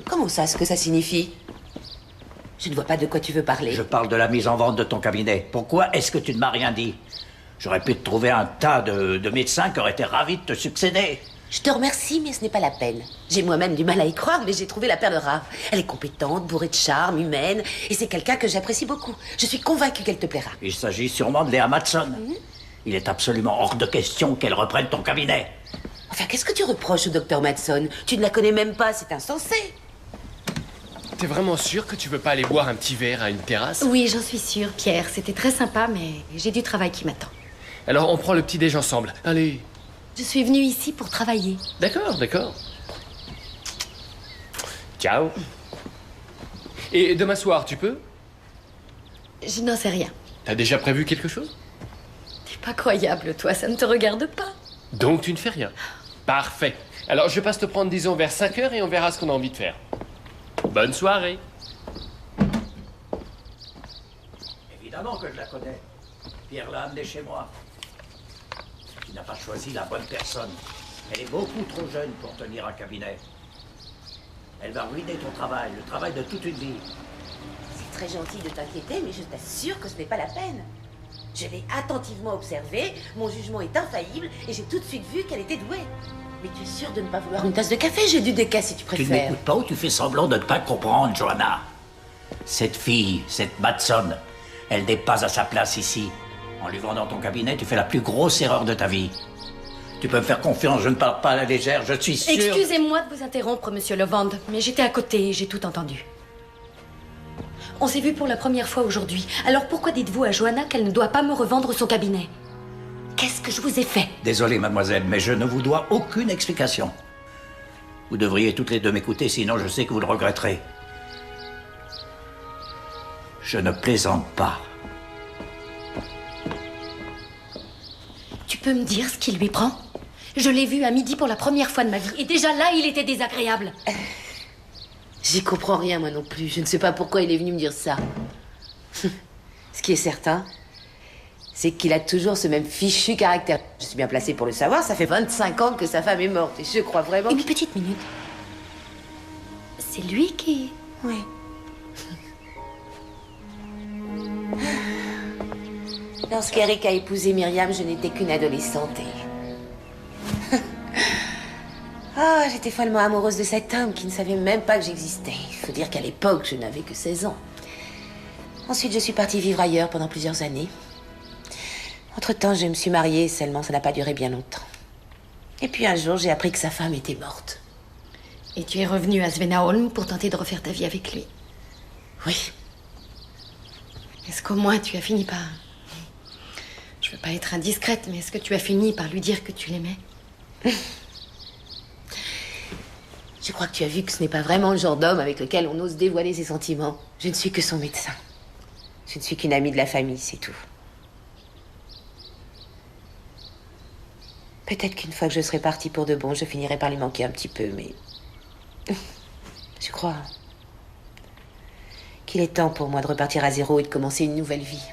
Comment ça, ce que ça signifie? Je ne vois pas de quoi tu veux parler. Je parle de la mise en vente de ton cabinet. Pourquoi est-ce que tu ne m'as rien dit? J'aurais pu te trouver un tas de médecins qui auraient été ravis de te succéder. Je te remercie, mais ce n'est pas la peine. J'ai moi-même du mal à y croire, mais j'ai trouvé la perle rare. Elle est compétente, bourrée de charme, humaine, et c'est quelqu'un que j'apprécie beaucoup. Je suis convaincue qu'elle te plaira. Il s'agit sûrement de Léa Matson. Il est absolument hors de question qu'elle reprenne ton cabinet. Enfin, qu'est-ce que tu reproches au docteur Matson? Tu ne la connais même pas, c'est insensé. T'es vraiment sûr que tu veux pas aller boire un petit verre à une terrasse? Oui, j'en suis sûre, Pierre. C'était très sympa, mais j'ai du travail qui m'attend. Alors on prend le petit déj ensemble. Allez. Je suis venue ici pour travailler. D'accord, d'accord. Ciao. Et demain soir, tu peux? Je n'en sais rien. T'as déjà prévu quelque chose? T'es pas croyable, toi, ça ne te regarde pas. Donc tu ne fais rien. Parfait. Alors je passe te prendre, disons, vers 5 heures et on verra ce qu'on a envie de faire. Bonne soirée. Évidemment que je la connais. Pierre l'a amenée chez moi. Tu n'as pas choisi la bonne personne. Elle est beaucoup trop jeune pour tenir un cabinet. Elle va ruiner ton travail, le travail de toute une vie. C'est très gentil de t'inquiéter, mais je t'assure que ce n'est pas la peine. Je l'ai attentivement observée, mon jugement est infaillible, et j'ai tout de suite vu qu'elle était douée. Mais tu es sûre de ne pas vouloir une tasse de café? J'ai du déca si tu Tu ne préfères. m'écoutes pas ou tu fais semblant de ne pas comprendre, Johanna? Cette fille, cette Matson, elle n'est pas à sa place ici. En lui vendant ton cabinet, tu fais la plus grosse erreur de ta vie. Tu peux me faire confiance, je ne parle pas à la légère, je suis sûr... Excusez-moi de vous interrompre, monsieur Levand, mais j'étais à côté et j'ai tout entendu. On s'est vu pour la première fois aujourd'hui. Alors pourquoi dites-vous à Johanna qu'elle ne doit pas me revendre son cabinet? Qu'est-ce que je vous ai fait? Désolé, mademoiselle, mais je ne vous dois aucune explication. Vous devriez toutes les deux m'écouter, sinon je sais que vous le regretterez. Je ne plaisante pas. Tu peux me dire ce qui lui prend? Je l'ai vu à midi pour la première fois de ma vie. Et déjà là, il était désagréable. J'y comprends rien, moi non plus. Je ne sais pas pourquoi il est venu me dire ça. Ce qui est certain, c'est qu'il a toujours ce même fichu caractère. Je suis bien placée pour le savoir, ça fait 25 ans que sa femme est morte. Et je crois vraiment... Une petite minute. C'est lui qui... Oui. Lorsqu'Eric a épousé Myriam, je n'étais qu'une adolescente et... Ah, j'étais follement amoureuse de cet homme qui ne savait même pas que j'existais. Il faut dire qu'à l'époque, je n'avais que 16 ans. Ensuite, je suis partie vivre ailleurs pendant plusieurs années. Entre-temps, je me suis mariée, seulement ça n'a pas duré bien longtemps. Et puis un jour, j'ai appris que sa femme était morte. Et tu es revenue à Svenaholm pour tenter de refaire ta vie avec lui? Oui. Est-ce qu'au moins tu as fini par... Je veux pas être indiscrète, mais est-ce que tu as fini par lui dire que tu l'aimais? Je crois que tu as vu que ce n'est pas vraiment le genre d'homme avec lequel on ose dévoiler ses sentiments. Je ne suis que son médecin. Je ne suis qu'une amie de la famille, c'est tout. Peut-être qu'une fois que je serai partie pour de bon, je finirai par lui manquer un petit peu, mais... Je crois qu'il est temps pour moi de repartir à zéro et de commencer une nouvelle vie.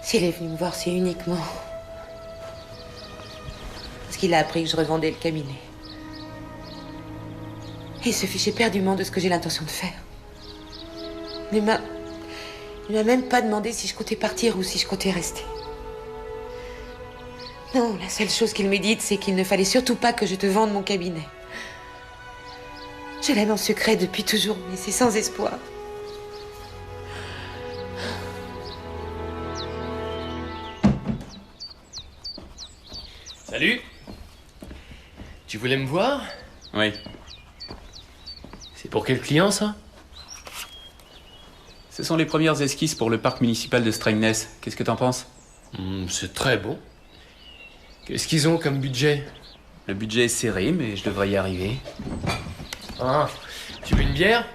S'il est venu me voir, c'est uniquement parce qu'il a appris que je revendais le cabinet. Et il se fichait éperdument de ce que j'ai l'intention de faire. Il m'a même pas demandé si je comptais partir ou si je comptais rester. Non, la seule chose qu'il m'ait dite, c'est qu'il ne fallait surtout pas que je te vende mon cabinet. Je l'aime en secret depuis toujours, mais c'est sans espoir. Salut. Tu voulais me voir? Oui. C'est pour quel client, ça? Ce sont les premières esquisses pour le parc municipal de Strängnäs. Qu'est-ce que t'en penses? C'est très bon. Qu'est-ce qu'ils ont comme budget? Le budget est serré, mais je devrais y arriver. Ah, tu veux une bière?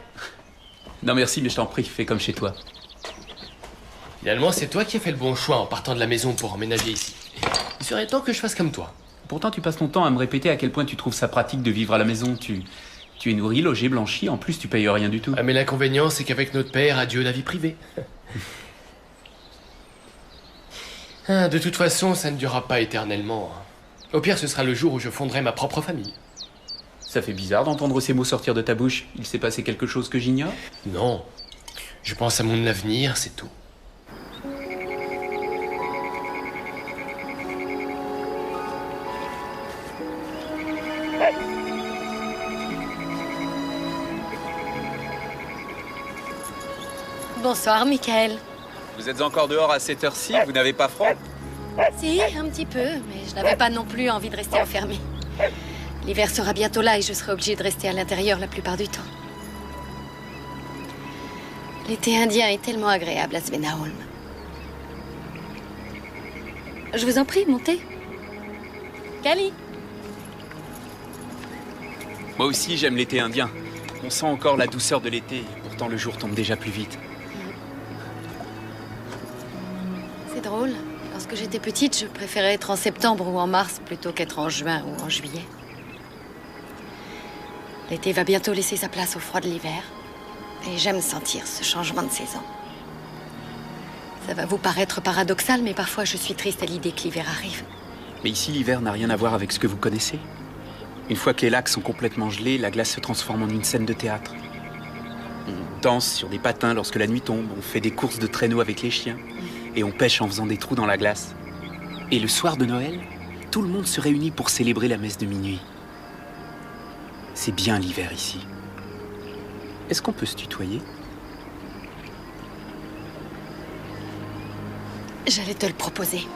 Non merci, mais je t'en prie, fais comme chez toi. Finalement, c'est toi qui as fait le bon choix en partant de la maison pour emménager ici. Il serait temps que je fasse comme toi. Pourtant, tu passes ton temps à me répéter à quel point tu trouves ça pratique de vivre à la maison. Tu es nourri, logé, blanchi, en plus tu payes rien du tout. Ah, mais l'inconvénient, c'est qu'avec notre père, adieu la vie privée. De toute façon, ça ne durera pas éternellement. Au pire, ce sera le jour où je fonderai ma propre famille. Ça fait bizarre d'entendre ces mots sortir de ta bouche. Il s'est passé quelque chose que j'ignore? Non. Je pense à mon avenir, c'est tout. Bonsoir, Michael. Vous êtes encore dehors à cette heure-ci? Vous n'avez pas froid? Si, un petit peu, mais je n'avais pas non plus envie de rester enfermée. L'hiver sera bientôt là et je serai obligée de rester à l'intérieur la plupart du temps. L'été indien est tellement agréable à Svenaholm. Je vous en prie, montez. Kali. Moi aussi, j'aime l'été indien. On sent encore la douceur de l'été, et pourtant le jour tombe déjà plus vite. C'est drôle. Lorsque j'étais petite, je préférais être en septembre ou en mars plutôt qu'être en juin ou en juillet. L'été va bientôt laisser sa place au froid de l'hiver. Et j'aime sentir ce changement de saison. Ça va vous paraître paradoxal, mais parfois je suis triste à l'idée que l'hiver arrive. Mais ici, l'hiver n'a rien à voir avec ce que vous connaissez. Une fois que les lacs sont complètement gelés, la glace se transforme en une scène de théâtre. On danse sur des patins lorsque la nuit tombe, on fait des courses de traîneau avec les chiens, et on pêche en faisant des trous dans la glace. Et le soir de Noël, tout le monde se réunit pour célébrer la messe de minuit. C'est bien l'hiver ici. Est-ce qu'on peut se tutoyer? J'allais te le proposer.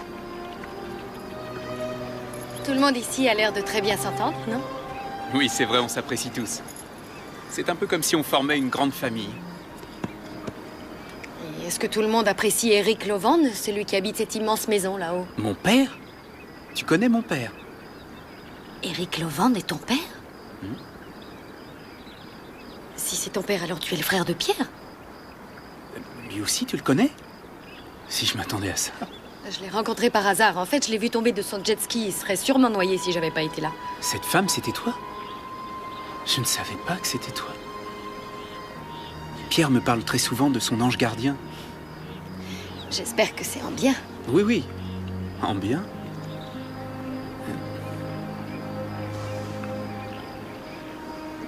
Tout le monde ici a l'air de très bien s'entendre, non? Oui, c'est vrai, on s'apprécie tous. C'est un peu comme si on formait une grande famille. Et est-ce que tout le monde apprécie Eric Lovand, celui qui habite cette immense maison là-haut? Mon père? Tu connais mon père? Eric Lovand est ton père? Si c'est ton père, alors tu es le frère de Pierre? Lui aussi, tu le connais? Si je m'attendais à ça. Je l'ai rencontré par hasard. En fait, je l'ai vu tomber de son jet ski. Il serait sûrement noyé si j'avais pas été là. Cette femme, c'était toi? Je ne savais pas que c'était toi. Pierre me parle très souvent de son ange gardien. J'espère que c'est en bien. Oui, oui. En bien.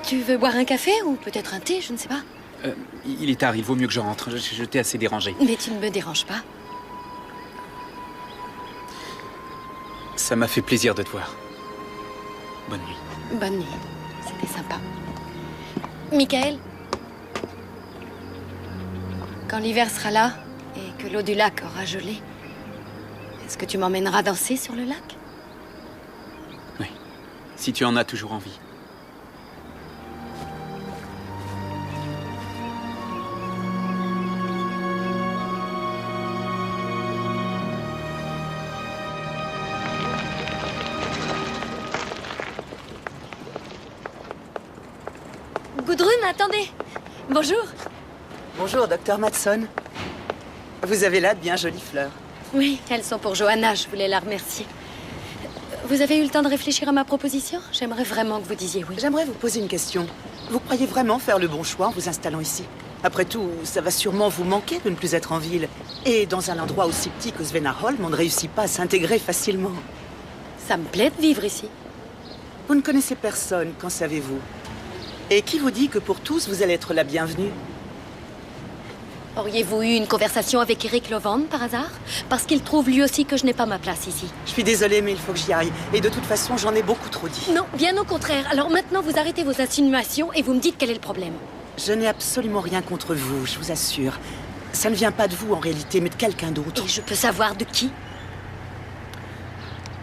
Tu veux boire un café ou peut-être un thé, je ne sais pas. Il est tard, il vaut mieux que je rentre. Je t'ai assez dérangé. Mais tu ne me déranges pas. Ça m'a fait plaisir de te voir. Bonne nuit. Bonne nuit. C'était sympa. Michael, quand l'hiver sera là et que l'eau du lac aura gelé, est-ce que tu m'emmèneras danser sur le lac? Oui, si tu en as toujours envie. Gudrun, attendez. Bonjour. Bonjour, docteur Matson. Vous avez là de bien jolies fleurs. Oui, elles sont pour Johanna, je voulais la remercier. Vous avez eu le temps de réfléchir à ma proposition? J'aimerais vraiment que vous disiez oui. J'aimerais vous poser une question. Vous croyez vraiment faire le bon choix en vous installant ici? Après tout, ça va sûrement vous manquer de ne plus être en ville. Et dans un endroit aussi petit que Svenaholm, on ne réussit pas à s'intégrer facilement. Ça me plaît de vivre ici. Vous ne connaissez personne, qu'en savez-vous? Et qui vous dit que pour tous, vous allez être la bienvenue? Auriez-vous eu une conversation avec Eric Lovand, par hasard? Parce qu'il trouve lui aussi que je n'ai pas ma place ici. Je suis désolée, mais il faut que j'y aille. Et de toute façon, j'en ai beaucoup trop dit. Non, bien au contraire. Alors maintenant, vous arrêtez vos insinuations et vous me dites quel est le problème. Je n'ai absolument rien contre vous, je vous assure. Ça ne vient pas de vous en réalité, mais de quelqu'un d'autre. Et je peux savoir de qui?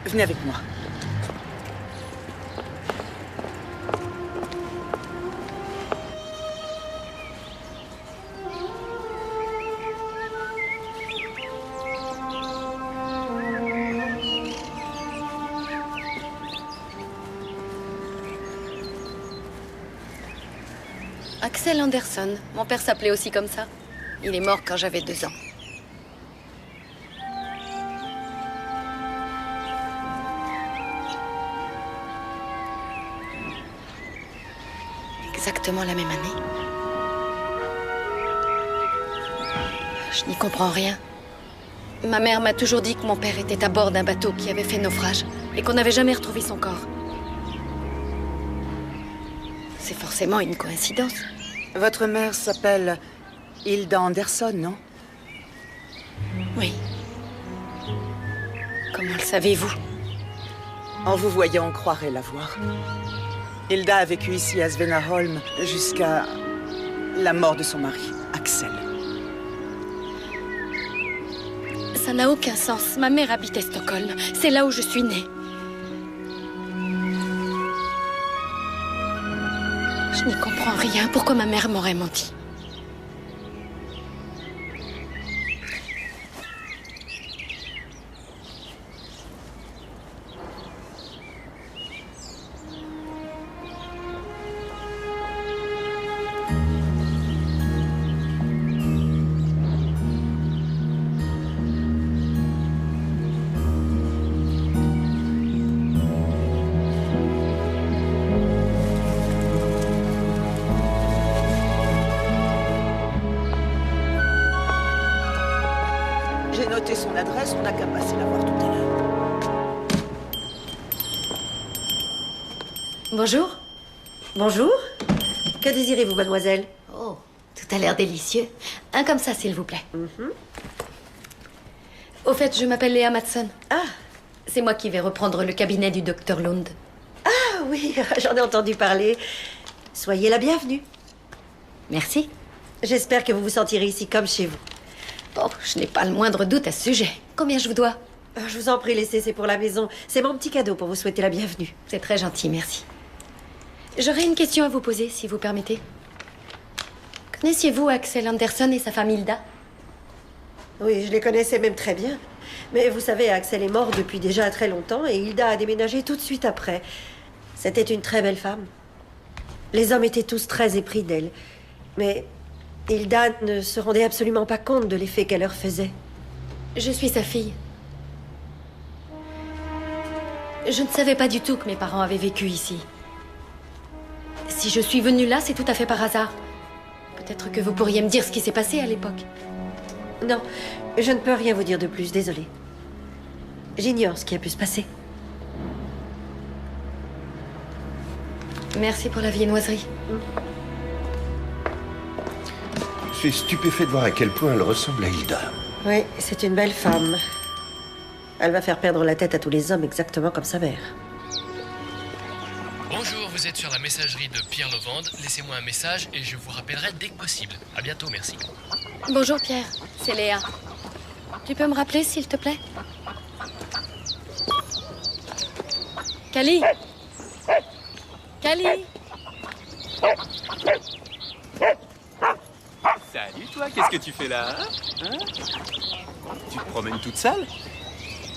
Venez avec moi. Axel Anderson. Mon père s'appelait aussi comme ça. Il est mort quand j'avais 2 ans. Exactement la même année. Je n'y comprends rien. Ma mère m'a toujours dit que mon père était à bord d'un bateau qui avait fait naufrage et qu'on n'avait jamais retrouvé son corps. C'est forcément une coïncidence. Votre mère s'appelle Hilda Anderson, non? Oui. Comment le savez-vous? En vous voyant, on croirait la voir. Hilda a vécu ici à Svenaholm jusqu'à la mort de son mari, Axel. Ça n'a aucun sens. Ma mère habitait Stockholm. C'est là où je suis née. Je n'y comprends rien. Pourquoi ma mère m'aurait menti? J'ai noté son adresse, on n'a qu'à passer la voir tout à l'heure. Bonjour. Bonjour. Que désirez-vous, mademoiselle? Oh, tout a l'air délicieux. Un comme ça, s'il vous plaît. Au fait, je m'appelle Léa Matson. Ah. C'est moi qui vais reprendre le cabinet du docteur Lund. Ah oui, j'en ai entendu parler. Soyez la bienvenue. Merci. J'espère que vous vous sentirez ici comme chez vous. Oh, je n'ai pas le moindre doute à ce sujet. Combien je vous dois? Je vous en prie, laissez, c'est pour la maison. C'est mon petit cadeau pour vous souhaiter la bienvenue. C'est très gentil, merci. J'aurais une question à vous poser, si vous permettez. Connaissiez-vous Axel Anderson et sa femme Hilda? Oui, je les connaissais même très bien. Mais vous savez, Axel est mort depuis déjà très longtemps et Hilda a déménagé tout de suite après. C'était une très belle femme. Les hommes étaient tous très épris d'elle. Mais Hilda ne se rendait absolument pas compte de l'effet qu'elle leur faisait. Je suis sa fille. Je ne savais pas du tout que mes parents avaient vécu ici. Si je suis venue là, c'est tout à fait par hasard. Peut-être que vous pourriez me dire ce qui s'est passé à l'époque. Non, je ne peux rien vous dire de plus, désolée. J'ignore ce qui a pu se passer. Merci pour la viennoiserie. Je suis stupéfait de voir à quel point elle ressemble à Hilda. Oui, c'est une belle femme. Elle va faire perdre la tête à tous les hommes exactement comme sa mère. Bonjour, vous êtes sur la messagerie de Pierre Lovand. Laissez-moi un message et je vous rappellerai dès que possible. À bientôt, merci. Bonjour Pierre, c'est Léa. Tu peux me rappeler, s'il te plaît? Cali? Cali? Salut toi, qu'est-ce que tu fais là? Hein? Tu te promènes toute seule?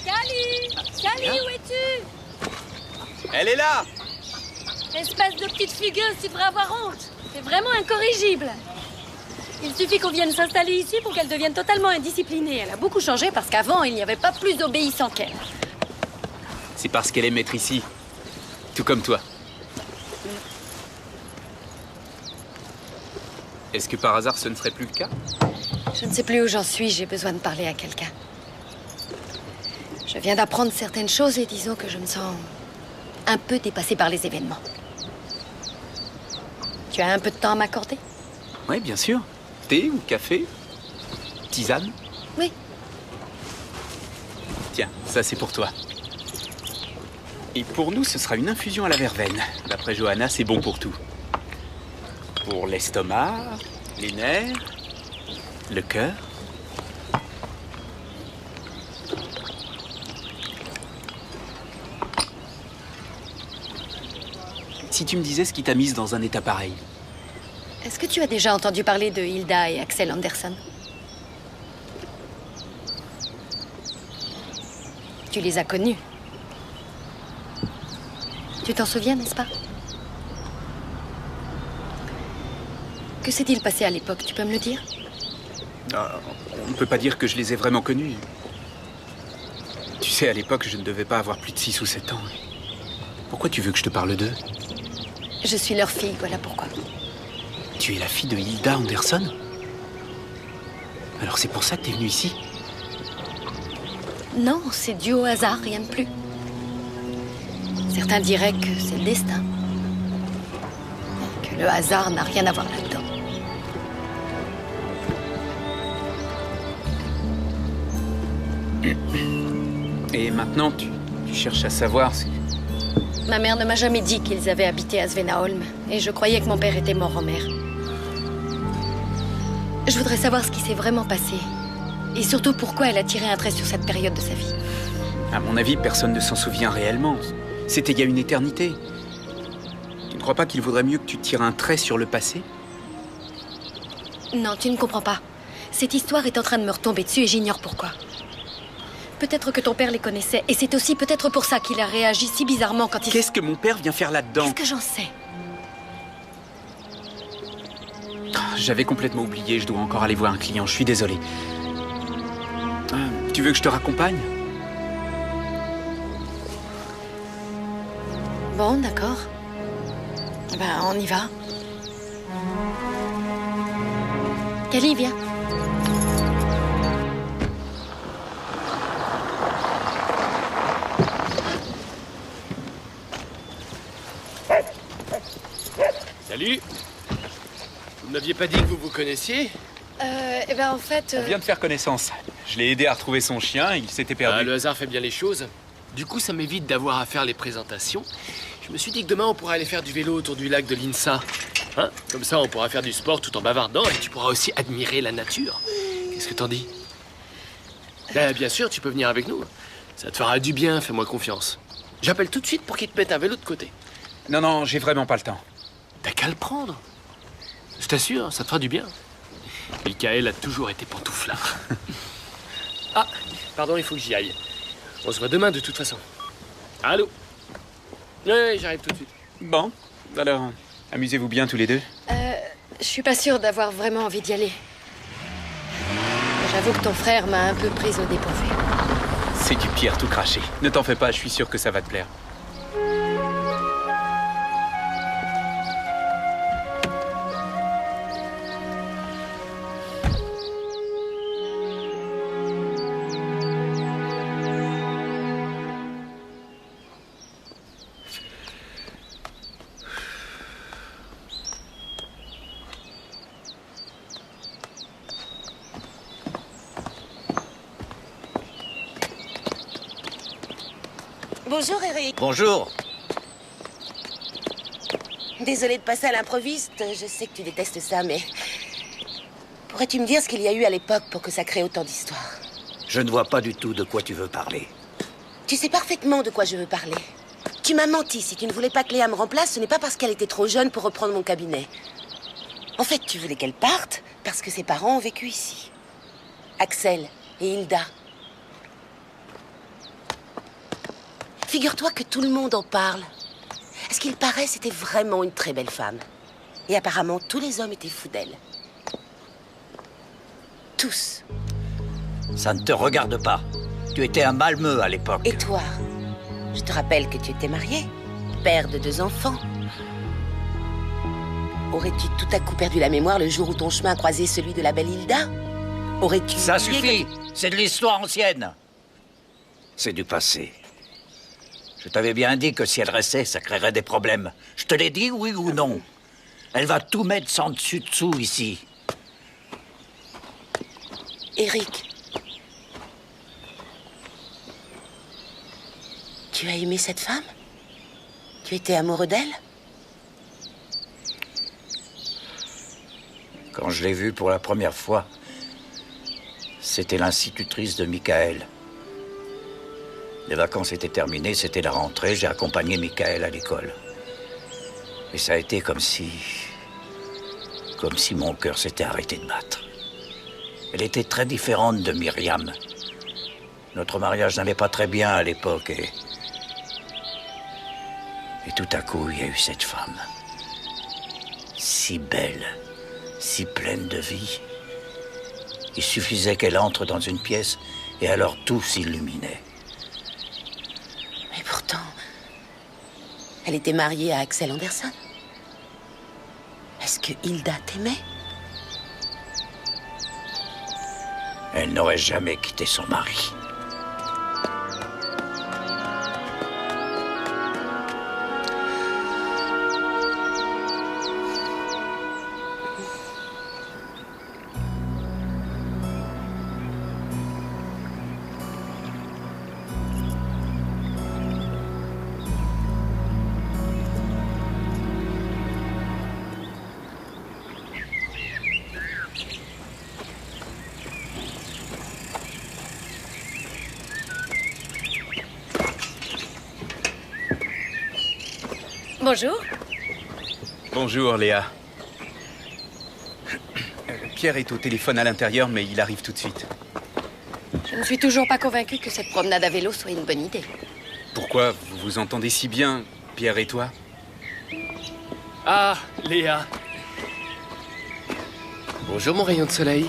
Cali! Cali, où es-tu? Elle est là! Espèce de petite fugueuse, tu devrais avoir honte. C'est vraiment incorrigible. Il suffit qu'on vienne s'installer ici pour qu'elle devienne totalement indisciplinée. Elle a beaucoup changé parce qu'avant, il n'y avait pas plus obéissant qu'elle. C'est parce qu'elle aime être ici. Tout comme toi. Est-ce que par hasard ce ne serait plus le cas? Je ne sais plus où j'en suis, j'ai besoin de parler à quelqu'un. Je viens d'apprendre certaines choses et disons que je me sens un peu dépassée par les événements. Tu as un peu de temps à m'accorder? Oui, bien sûr. Thé ou café? Tisane? Oui. Tiens, ça c'est pour toi. Et pour nous, ce sera une infusion à la verveine. D'après Johanna, c'est bon pour tout. Pour l'estomac, les nerfs, le cœur. Si tu me disais ce qui t'a mise dans un état pareil. Est-ce que tu as déjà entendu parler de Hilda et Axel Anderson? Tu les as connus. Tu t'en souviens, n'est-ce pas? Que s'est-il passé à l'époque? Tu peux me le dire? On ne peut pas dire que je les ai vraiment connus. Tu sais, à l'époque, je ne devais pas avoir plus de 6 ou 7 ans. Pourquoi tu veux que je te parle d'eux? Je suis leur fille, voilà pourquoi. Tu es la fille de Hilda Anderson? Alors c'est pour ça que t'es venue ici? Non, c'est dû au hasard, rien de plus. Certains diraient que c'est le destin. Que le hasard n'a rien à voir là-dedans. Et maintenant, tu cherches à savoir si... Ma mère ne m'a jamais dit qu'ils avaient habité à Svenaholm, et je croyais que mon père était mort en mer. Je voudrais savoir ce qui s'est vraiment passé, et surtout pourquoi elle a tiré un trait sur cette période de sa vie. À mon avis, personne ne s'en souvient réellement. C'était il y a une éternité. Tu ne crois pas qu'il vaudrait mieux que tu tires un trait sur le passé? Non, tu ne comprends pas. Cette histoire est en train de me retomber dessus et j'ignore pourquoi. Peut-être que ton père les connaissait, et c'est aussi peut-être pour ça qu'il a réagi si bizarrement quand il... Qu'est-ce que mon père vient faire là-dedans? Qu'est-ce que j'en sais? J'avais complètement oublié, je dois encore aller voir un client, je suis désolé. Tu veux que je te raccompagne? Bon, d'accord. Ben, on y va. Kelly, viens. Salut. Vous ne m'aviez pas dit que vous vous connaissiez? Eh ben, en fait... On vient de faire connaissance. Je l'ai aidé à retrouver son chien, il s'était perdu. Le hasard fait bien les choses. Du coup, ça m'évite d'avoir à faire les présentations. Je me suis dit que demain, on pourrait aller faire du vélo autour du lac de Linsa. Hein? Comme ça, on pourra faire du sport tout en bavardant et tu pourras aussi admirer la nature. Qu'est-ce que t'en dis? Bien sûr, tu peux venir avec nous. Ça te fera du bien, fais-moi confiance. J'appelle tout de suite pour qu'il te mette un vélo de côté. Non, j'ai vraiment pas le temps. T'as qu'à le prendre. Je t'assure, ça te fera du bien. Michael a toujours été pantouflard. Ah, pardon, il faut que j'y aille. On se voit demain de toute façon. Allô? Oui, j'arrive tout de suite. Bon, alors, amusez-vous bien tous les deux? Je suis pas sûre d'avoir vraiment envie d'y aller. J'avoue que ton frère m'a un peu prise au dépourvu. C'est du Pierre tout craché. Ne t'en fais pas, je suis sûr que ça va te plaire. Bonjour, Eric. Bonjour. Désolée de passer à l'improviste. Je sais que tu détestes ça, mais... Pourrais-tu me dire ce qu'il y a eu à l'époque pour que ça crée autant d'histoires? Je ne vois pas du tout de quoi tu veux parler. Tu sais parfaitement de quoi je veux parler. Tu m'as menti. Si tu ne voulais pas que Léa me remplace, ce n'est pas parce qu'elle était trop jeune pour reprendre mon cabinet. En fait, tu voulais qu'elle parte parce que ses parents ont vécu ici. Axel et Hilda. Figure-toi que tout le monde en parle. À ce qu'il paraît, c'était vraiment une très belle femme. Et apparemment, tous les hommes étaient fous d'elle. Tous. Ça ne te regarde pas. Tu étais un malmeux à l'époque. Et toi? Je te rappelle que tu étais marié, père de 2 enfants. Aurais-tu tout à coup perdu la mémoire le jour où ton chemin a croisé celui de la belle Hilda? Aurais-tu... Ça suffit. C'est de l'histoire ancienne. C'est du passé. Je t'avais bien dit que si elle restait, ça créerait des problèmes. Je te l'ai dit, oui ou non? Elle va tout mettre sans dessus-dessous ici. Eric. Tu as aimé cette femme? Tu étais amoureux d'elle? Quand je l'ai vue pour la première fois, c'était l'institutrice de Michael. Les vacances étaient terminées, c'était la rentrée, j'ai accompagné Michael à l'école. Et ça a été comme si mon cœur s'était arrêté de battre. Elle était très différente de Myriam. Notre mariage n'allait pas très bien à l'époque et tout à coup, il y a eu cette femme. Si belle, si pleine de vie. Il suffisait qu'elle entre dans une pièce et alors tout s'illuminait. Mais pourtant, elle était mariée à Axel Anderson. Est-ce que Hilda t'aimait? Elle n'aurait jamais quitté son mari. Bonjour. Bonjour, Léa. Pierre est au téléphone à l'intérieur, mais il arrive tout de suite. Je ne suis toujours pas convaincue que cette promenade à vélo soit une bonne idée. Pourquoi? Vous vous entendez si bien, Pierre et toi? Ah, Léa. Bonjour, mon rayon de soleil.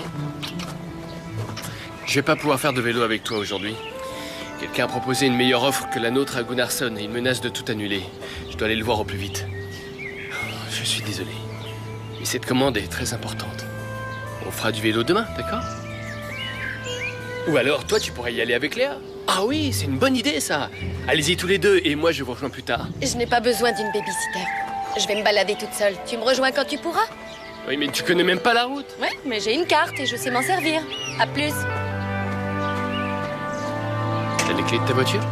Je vais pas pouvoir faire de vélo avec toi aujourd'hui. Quelqu'un a proposé une meilleure offre que la nôtre à Gunnarsson et il menace de tout annuler. Je dois aller le voir au plus vite. Je suis désolé. Mais cette commande est très importante. On fera du vélo demain, d'accord? Ou alors, toi, tu pourrais y aller avec Léa. Ah oui, c'est une bonne idée, ça. Allez-y tous les deux et moi, je vous rejoins plus tard. Je n'ai pas besoin d'une babysitter. Je vais me balader toute seule. Tu me rejoins quand tu pourras? Oui, mais tu connais même pas la route. Ouais, mais j'ai une carte et je sais m'en servir. À plus. T'as les clés de ta voiture?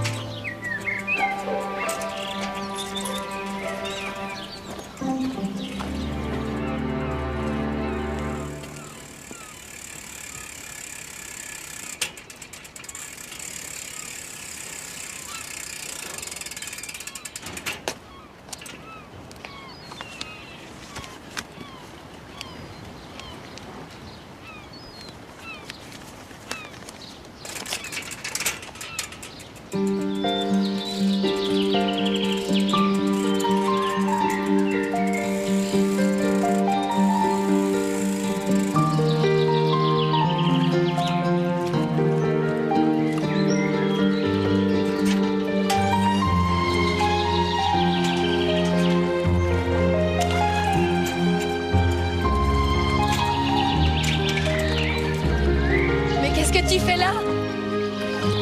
Tu fais là?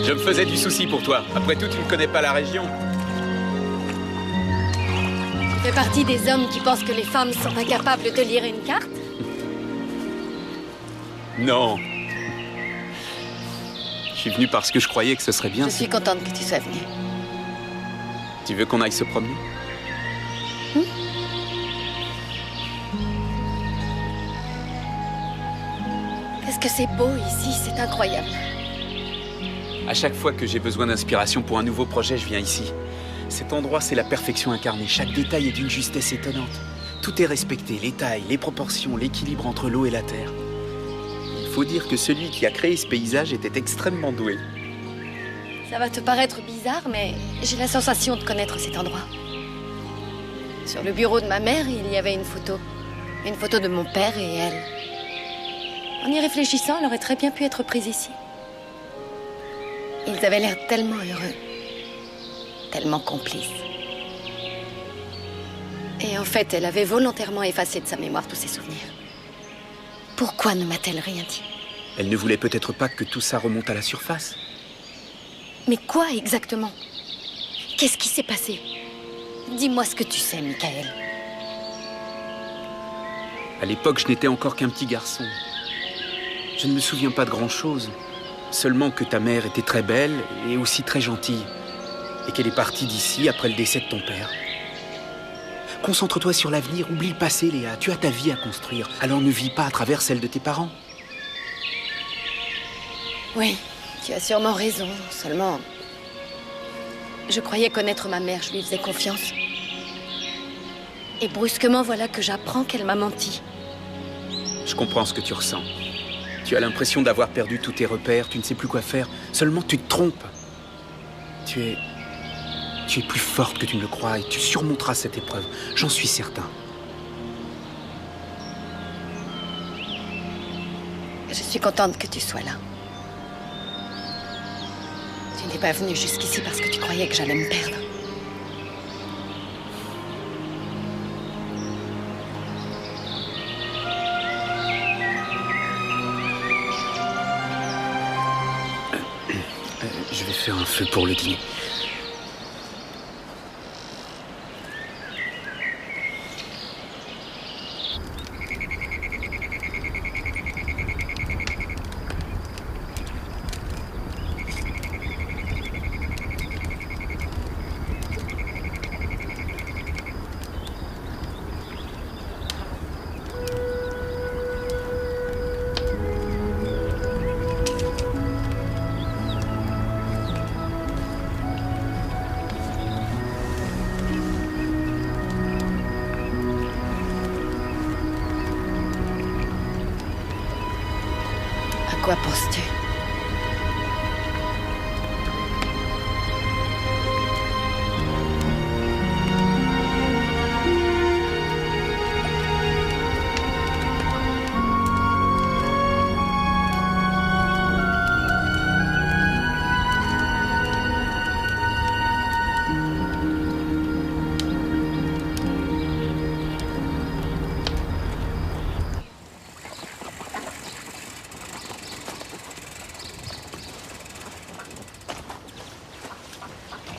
Je me faisais du souci pour toi. Après tout, tu ne connais pas la région. Tu fais partie des hommes qui pensent que les femmes sont incapables de lire une carte? Non. Je suis venu parce que je croyais que ce serait bien. Je suis contente que tu sois venue. Tu veux qu'on aille se promener? Qu'est-ce que c'est beau ici, c'est incroyable. À chaque fois que j'ai besoin d'inspiration pour un nouveau projet, je viens ici. Cet endroit, c'est la perfection incarnée. Chaque détail est d'une justesse étonnante. Tout est respecté, les tailles, les proportions, l'équilibre entre l'eau et la terre. Il faut dire que celui qui a créé ce paysage était extrêmement doué. Ça va te paraître bizarre, mais j'ai la sensation de connaître cet endroit. Sur le bureau de ma mère, il y avait une photo. Une photo de mon père et elle. En y réfléchissant, elle aurait très bien pu être prise ici. Ils avaient l'air tellement heureux, tellement complices. Et en fait, elle avait volontairement effacé de sa mémoire tous ses souvenirs. Pourquoi ne m'a-t-elle rien dit? Elle ne voulait peut-être pas que tout ça remonte à la surface. Mais quoi exactement? Qu'est-ce qui s'est passé? Dis-moi ce que tu sais, Michael. À l'époque, je n'étais encore qu'un petit garçon. Je ne me souviens pas de grand-chose. Seulement que ta mère était très belle et aussi très gentille. Et qu'elle est partie d'ici après le décès de ton père. Concentre-toi sur l'avenir, oublie le passé, Léa. Tu as ta vie à construire, alors ne vis pas à travers celle de tes parents. Oui, tu as sûrement raison. Seulement, je croyais connaître ma mère, je lui faisais confiance. Et brusquement, voilà que j'apprends qu'elle m'a menti. Je comprends ce que tu ressens. Tu as l'impression d'avoir perdu tous tes repères, tu ne sais plus quoi faire. Seulement, tu te trompes. Tu es plus forte que tu ne le crois et tu surmonteras cette épreuve. J'en suis certain. Je suis contente que tu sois là. Tu n'es pas venu jusqu'ici parce que tu croyais que j'allais me perdre. Je vais faire un feu pour le dîner. À quoi penses-tu?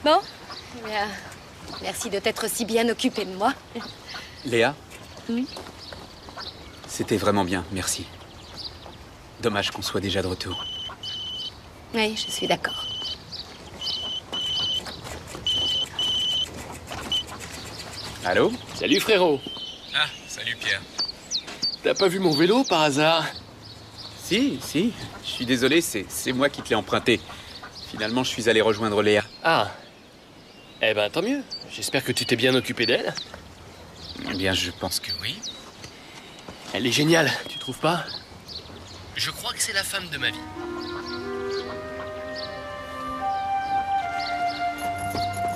Bon, eh bien, merci de t'être si bien occupée de moi. Léa? Oui. C'était vraiment bien, merci. Dommage qu'on soit déjà de retour. Oui, je suis d'accord. Allô? Salut frérot. Ah, salut Pierre. T'as pas vu mon vélo par hasard? Si. Je suis désolé, c'est moi qui te l'ai emprunté. Finalement, je suis allé rejoindre Léa. Ah. Eh ben, tant mieux. J'espère que tu t'es bien occupé d'elle. Eh bien, je pense que oui. Elle est géniale, tu trouves pas? Je crois que c'est la femme de ma vie.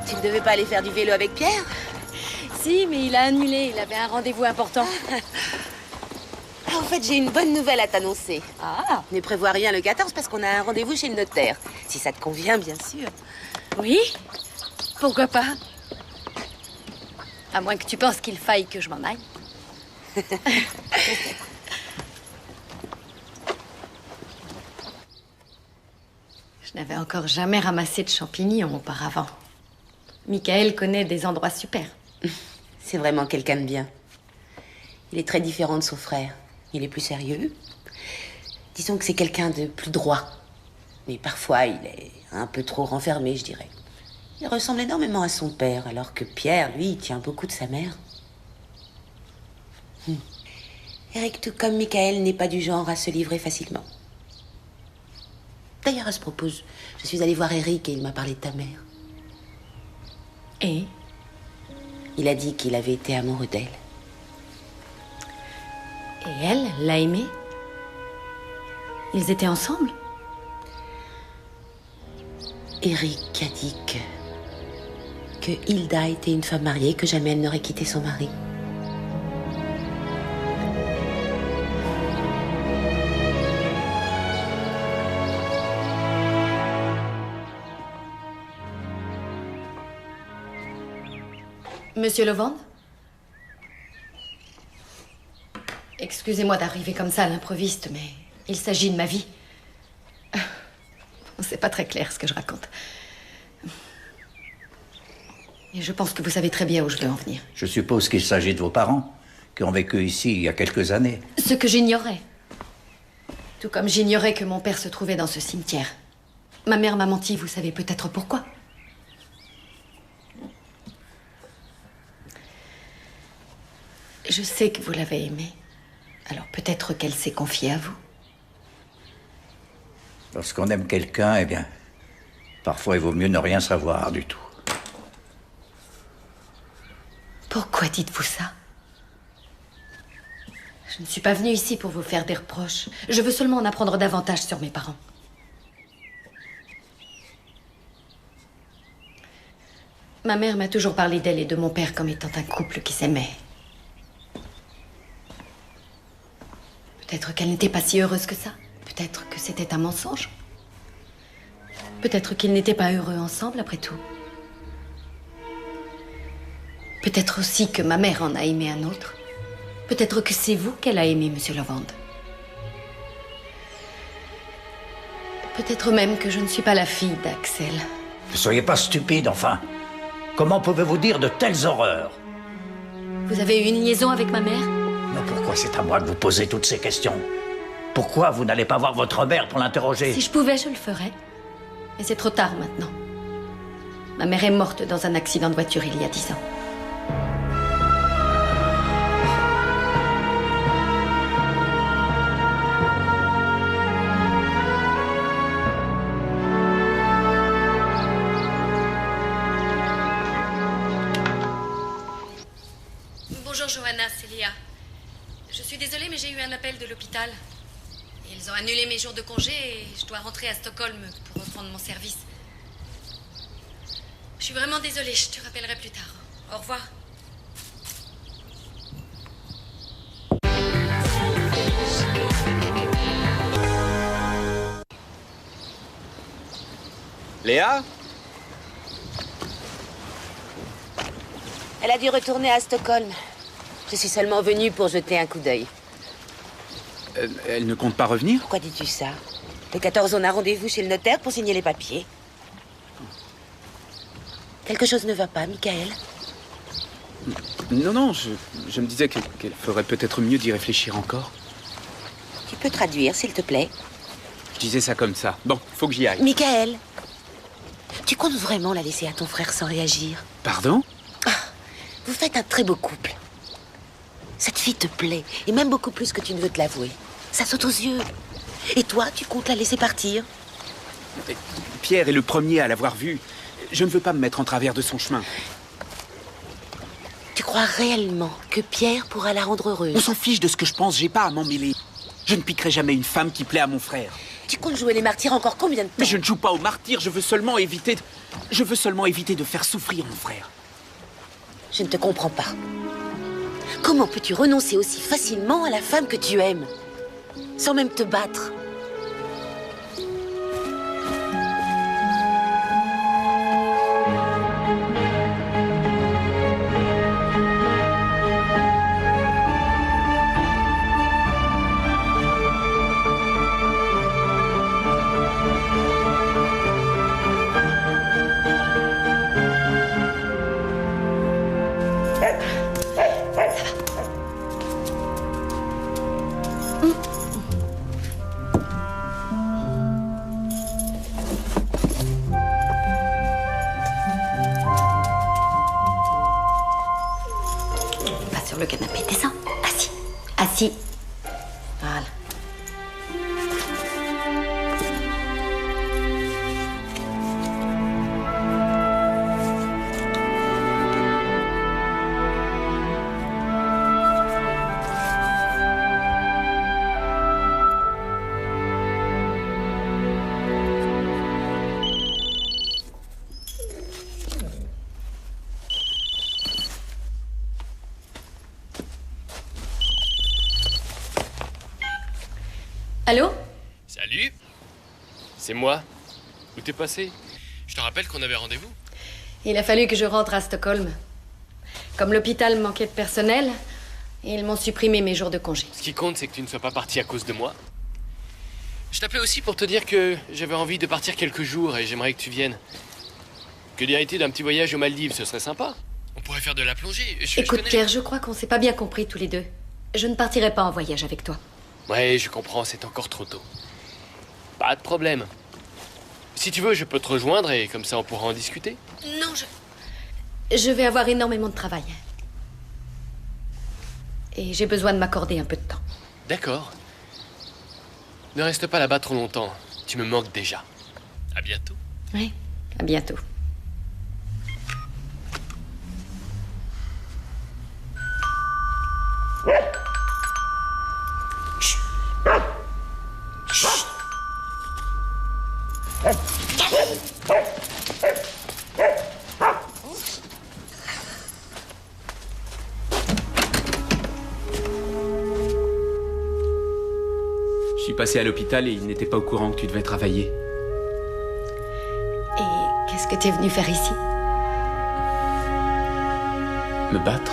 Tu ne devais pas aller faire du vélo avec Pierre? Si, mais il a annulé. Il avait un rendez-vous important. En fait, j'ai une bonne nouvelle à t'annoncer. Ah. Ne prévois rien le 14 parce qu'on a un rendez-vous chez le notaire. Si ça te convient, bien sûr. Oui? Pourquoi pas? À moins que tu penses qu'il faille que je m'en aille. Je n'avais encore jamais ramassé de champignons auparavant. Michael connaît des endroits super. C'est vraiment quelqu'un de bien. Il est très différent de son frère. Il est plus sérieux. Disons que c'est quelqu'un de plus droit. Mais parfois, il est un peu trop renfermé, je dirais. Il ressemble énormément à son père, alors que Pierre, lui, il tient beaucoup de sa mère. Eric, tout comme Michael, n'est pas du genre à se livrer facilement. D'ailleurs, à ce propos, je suis allée voir Eric et il m'a parlé de ta mère. Et? Il a dit qu'il avait été amoureux d'elle. Et elle l'a aimé? Ils étaient ensemble? Eric a dit que Hilda était une femme mariée, que jamais elle n'aurait quitté son mari. Monsieur Levende? Excusez-moi d'arriver comme ça à l'improviste, mais il s'agit de ma vie. C'est pas très clair ce que je raconte. Et je pense que vous savez très bien où je veux en venir. Je suppose qu'il s'agit de vos parents, qui ont vécu ici il y a quelques années. Ce que j'ignorais. Tout comme j'ignorais que mon père se trouvait dans ce cimetière. Ma mère m'a menti, vous savez peut-être pourquoi. Je sais que vous l'avez aimée. Alors peut-être qu'elle s'est confiée à vous. Lorsqu'on aime quelqu'un, eh bien, parfois il vaut mieux ne rien savoir du tout. Pourquoi dites-vous ça? Je ne suis pas venue ici pour vous faire des reproches. Je veux seulement en apprendre davantage sur mes parents. Ma mère m'a toujours parlé d'elle et de mon père comme étant un couple qui s'aimait. Peut-être qu'elle n'était pas si heureuse que ça. Peut-être que c'était un mensonge. Peut-être qu'ils n'étaient pas heureux ensemble, après tout. Peut-être aussi que ma mère en a aimé un autre. Peut-être que c'est vous qu'elle a aimé, Monsieur Lavande. Peut-être même que je ne suis pas la fille d'Axel. Ne soyez pas stupide, enfin. Comment pouvez-vous dire de telles horreurs? Vous avez eu une liaison avec ma mère? Mais pourquoi c'est à moi de vous poser toutes ces questions? Pourquoi vous n'allez pas voir votre mère pour l'interroger? Si je pouvais, je le ferais. Mais c'est trop tard maintenant. Ma mère est morte dans un accident de voiture il y a 10 ans. Bonjour Johanna, c'est Léa. Je suis désolée, mais j'ai eu un appel de l'hôpital. Ils ont annulé mes jours de congé et je dois rentrer à Stockholm pour reprendre mon service. Je suis vraiment désolée, je te rappellerai plus tard. Au revoir. Léa? Elle a dû retourner à Stockholm. Je suis seulement venue pour jeter un coup d'œil. Elle ne compte pas revenir? Pourquoi dis-tu ça? Le 14, on a rendez-vous chez le notaire pour signer les papiers. Quelque chose ne va pas, Michael? Non, je me disais qu'elle ferait peut-être mieux d'y réfléchir encore. Tu peux traduire, s'il te plaît? Je disais ça comme ça. Bon, faut que j'y aille. Michael, tu comptes vraiment la laisser à ton frère sans réagir? Pardon? Vous faites un très beau couple. Cette fille te plaît, et même beaucoup plus que tu ne veux te l'avouer. Ça saute aux yeux. Et toi, tu comptes la laisser partir? Pierre est le premier à l'avoir vue. Je ne veux pas me mettre en travers de son chemin. Tu crois réellement que Pierre pourra la rendre heureuse? On s'en fiche de ce que je pense, j'ai pas à m'en mêler. Je ne piquerai jamais une femme qui plaît à mon frère. Tu comptes jouer les martyrs encore combien de temps? Mais je ne joue pas aux martyrs, je veux seulement éviter de faire souffrir mon frère. Je ne te comprends pas. Comment peux-tu renoncer aussi facilement à la femme que tu aimes, sans même te battre? Le canapé, descends. Assis. Assis. Voilà. Allô? Salut. C'est moi. Où t'es passé? Je te rappelle qu'on avait rendez-vous. Il a fallu que je rentre à Stockholm. Comme l'hôpital manquait de personnel, ils m'ont supprimé mes jours de congé. Ce qui compte, c'est que tu ne sois pas parti à cause de moi. Je t'appelais aussi pour te dire que j'avais envie de partir quelques jours et j'aimerais que tu viennes. Que d'hériter d'un petit voyage aux Maldives, ce serait sympa. On pourrait faire de la plongée. Écoute, Pierre, je crois qu'on s'est pas bien compris tous les deux. Je ne partirai pas en voyage avec toi. Ouais, je comprends, c'est encore trop tôt. Pas de problème. Si tu veux, je peux te rejoindre et comme ça on pourra en discuter. Non, je vais avoir énormément de travail. Et j'ai besoin de m'accorder un peu de temps. D'accord. Ne reste pas là-bas trop longtemps. Tu me manques déjà. À bientôt. Oui, à bientôt. Je suis passé à l'hôpital et ils n'étaient pas au courant que tu devais travailler. Et qu'est-ce que tu es venu faire ici? Me battre?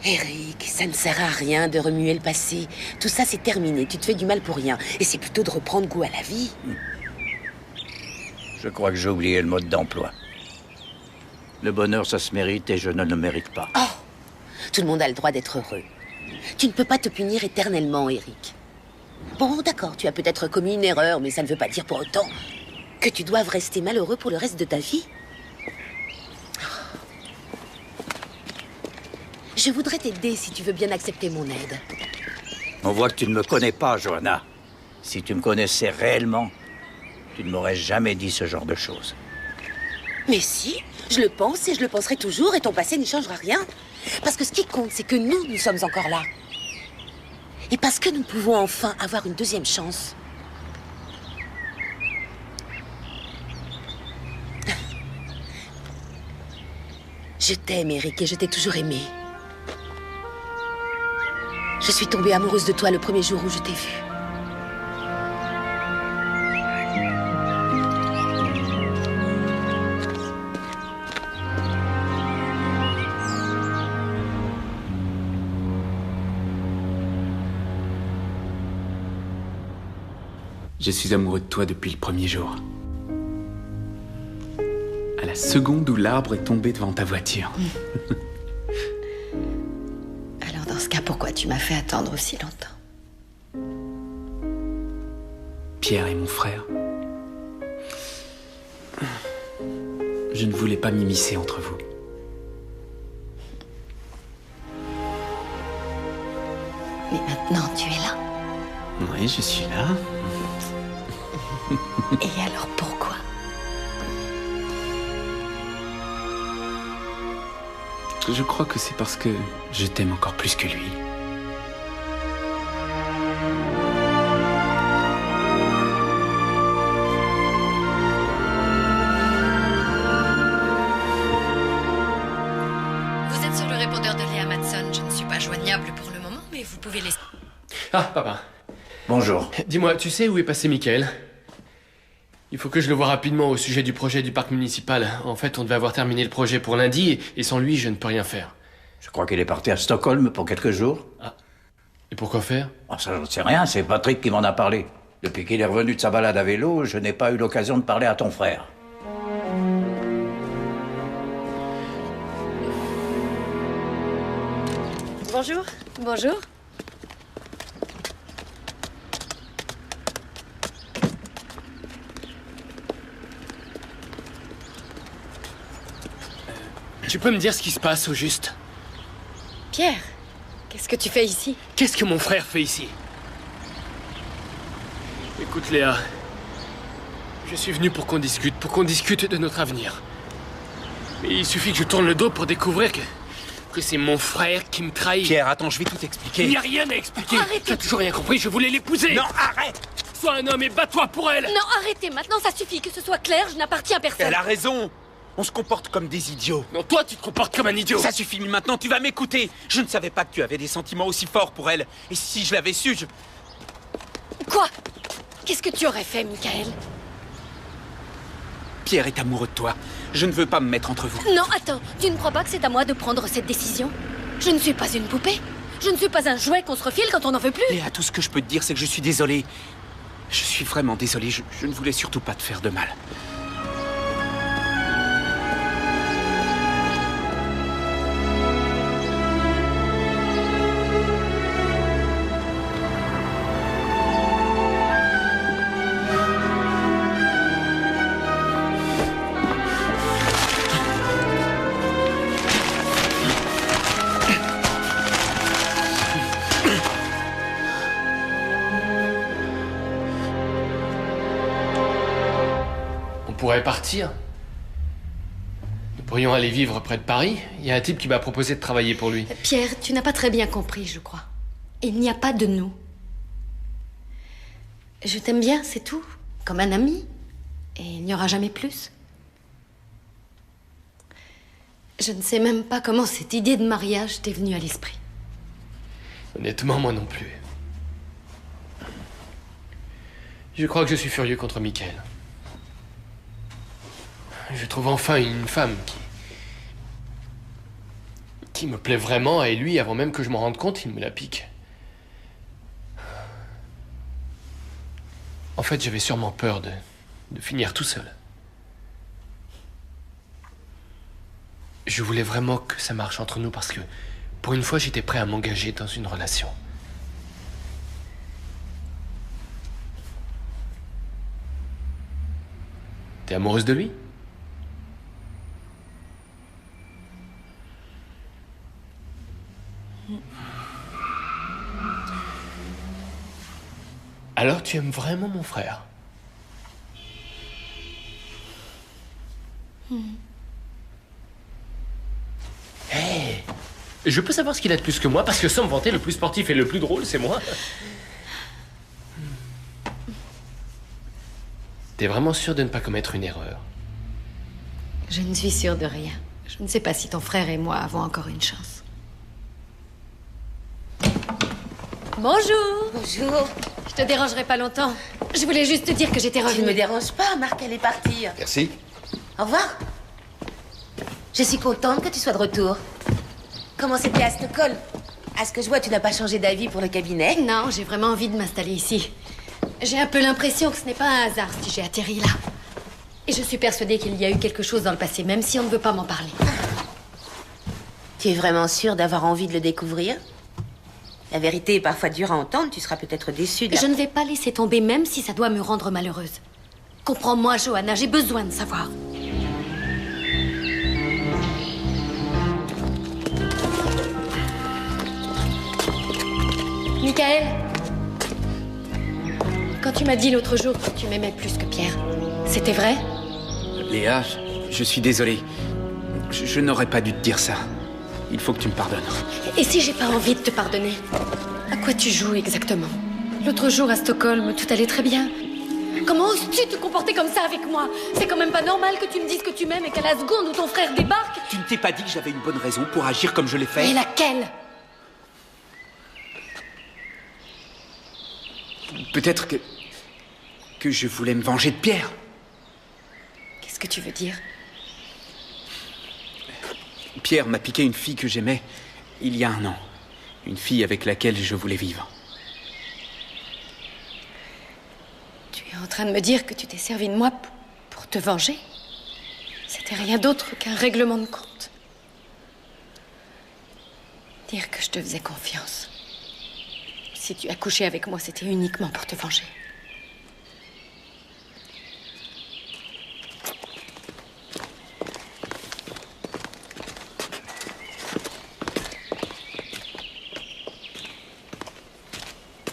Eric, ça ne sert à rien de remuer le passé. Tout ça, c'est terminé. Tu te fais du mal pour rien. Et c'est plutôt de reprendre goût à la vie. Je crois que j'ai oublié le mode d'emploi. Le bonheur, ça se mérite et je ne le mérite pas. Oh! Tout le monde a le droit d'être heureux. Tu ne peux pas te punir éternellement, Eric. Bon, d'accord, tu as peut-être commis une erreur, mais ça ne veut pas dire pour autant que tu doives rester malheureux pour le reste de ta vie. Je voudrais t'aider si tu veux bien accepter mon aide. On voit que tu ne me connais pas, Johanna. Si tu me connaissais réellement, tu ne m'aurais jamais dit ce genre de choses. Mais si, je le pense et je le penserai toujours et ton passé n'y changera rien. Parce que ce qui compte, c'est que nous sommes encore là. Et parce que nous pouvons enfin avoir une deuxième chance. Je t'aime, Eric, et je t'ai toujours aimé. Je suis tombée amoureuse de toi le premier jour où je t'ai vu. Je suis amoureux de toi depuis le premier jour. À la seconde où l'arbre est tombé devant ta voiture. Alors dans ce cas, pourquoi tu m'as fait attendre aussi longtemps? Pierre est mon frère. Je ne voulais pas m'immiscer entre vous. Mais maintenant, tu es là. Oui, je suis là. Et alors pourquoi? Je crois que c'est parce que je t'aime encore plus que lui. Vous êtes sur le répondeur de Léa Matson. Je ne suis pas joignable pour le moment, mais vous pouvez laisser... Ah, papa. Bonjour. Dis-moi, tu sais où est passé Michael? Il faut que je le voie rapidement au sujet du projet du parc municipal. En fait, on devait avoir terminé le projet pour lundi, et sans lui, je ne peux rien faire. Je crois qu'il est parti à Stockholm pour quelques jours. Ah. Et pourquoi faire? Oh, ça, j'en sais rien, c'est Patrick qui m'en a parlé. Depuis qu'il est revenu de sa balade à vélo, je n'ai pas eu l'occasion de parler à ton frère. Bonjour. Bonjour. Tu peux me dire ce qui se passe au juste? Pierre, qu'est-ce que tu fais ici? Qu'est-ce que mon frère fait ici? Écoute, Léa. Je suis venu pour qu'on discute de notre avenir. Mais il suffit que je tourne le dos pour découvrir que c'est mon frère qui me trahit. Pierre, attends, je vais tout expliquer. Il n'y a rien à expliquer. Arrêtez. Tu n'as toujours rien compris, je voulais l'épouser. Non, arrête! Sois un homme et bats-toi pour elle. Non, arrêtez, maintenant ça suffit, que ce soit clair, je n'appartiens à personne. Elle a raison! On se comporte comme des idiots. Non, toi, tu te comportes comme un idiot. Ça suffit maintenant, tu vas m'écouter. Je ne savais pas que tu avais des sentiments aussi forts pour elle. Et si je l'avais su, Quoi? Qu'est-ce que tu aurais fait, Michael? Pierre est amoureux de toi. Je ne veux pas me mettre entre vous. Non, attends. Tu ne crois pas que c'est à moi de prendre cette décision? Je ne suis pas une poupée. Je ne suis pas un jouet qu'on se refile quand on n'en veut plus. Léa, tout ce que je peux te dire, c'est que je suis désolé. Je suis vraiment désolé. Je ne voulais surtout pas te faire de mal. On pourrait partir. Nous pourrions aller vivre près de Paris. Il y a un type qui m'a proposé de travailler pour lui. Pierre, tu n'as pas très bien compris, je crois. Il n'y a pas de nous. Je t'aime bien, c'est tout. Comme un ami. Et il n'y aura jamais plus. Je ne sais même pas comment cette idée de mariage t'est venue à l'esprit. Honnêtement, moi non plus. Je crois que je suis furieux contre Michael. Je trouve enfin une femme qui me plaît vraiment, et lui, avant même que je m'en rende compte, il me la pique. En fait, j'avais sûrement peur de finir tout seul. Je voulais vraiment que ça marche entre nous parce que, pour une fois, j'étais prêt à m'engager dans une relation. T'es amoureuse de lui? Alors tu aimes vraiment mon frère? Hey, je peux savoir ce qu'il a de plus que moi, parce que sans me vanter, le plus sportif et le plus drôle, c'est moi. T'es vraiment sûr de ne pas commettre une erreur? Je ne suis sûre de rien. Je ne sais pas si ton frère et moi avons encore une chance. Bonjour. Bonjour. Je te dérangerai pas longtemps. Je voulais juste te dire que j'étais revenue. Tu ne me déranges pas, Marc, elle est partie. Merci. Au revoir. Je suis contente que tu sois de retour. Comment c'était à Stockholm? À ce que je vois, tu n'as pas changé d'avis pour le cabinet? Non, j'ai vraiment envie de m'installer ici. J'ai un peu l'impression que ce n'est pas un hasard si j'ai atterri là. Et je suis persuadée qu'il y a eu quelque chose dans le passé, même si on ne veut pas m'en parler. Tu es vraiment sûre d'avoir envie de le découvrir? La vérité est parfois dure à entendre, tu seras peut-être déçue de la... Je ne vais pas laisser tomber, même si ça doit me rendre malheureuse. Comprends-moi, Johanna, j'ai besoin de savoir. Michael, quand tu m'as dit l'autre jour que tu m'aimais plus que Pierre, c'était vrai? Léa, je suis désolé. Je n'aurais pas dû te dire ça. Il faut que tu me pardonnes. Et si j'ai pas envie de te pardonner? À quoi tu joues exactement? L'autre jour à Stockholm, tout allait très bien. Comment oses-tu te comporter comme ça avec moi? C'est quand même pas normal que tu me dises que tu m'aimes et qu'à la seconde où ton frère débarque... Tu ne t'es pas dit que j'avais une bonne raison pour agir comme je l'ai fait? Et laquelle? Peut-être que je voulais me venger de Pierre. Qu'est-ce que tu veux dire? Pierre m'a piqué une fille que j'aimais il y a 1 an. Une fille avec laquelle je voulais vivre. Tu es en train de me dire que tu t'es servi de moi pour te venger? C'était rien d'autre qu'un règlement de compte. Dire que je te faisais confiance. Si tu as couché avec moi, c'était uniquement pour te venger.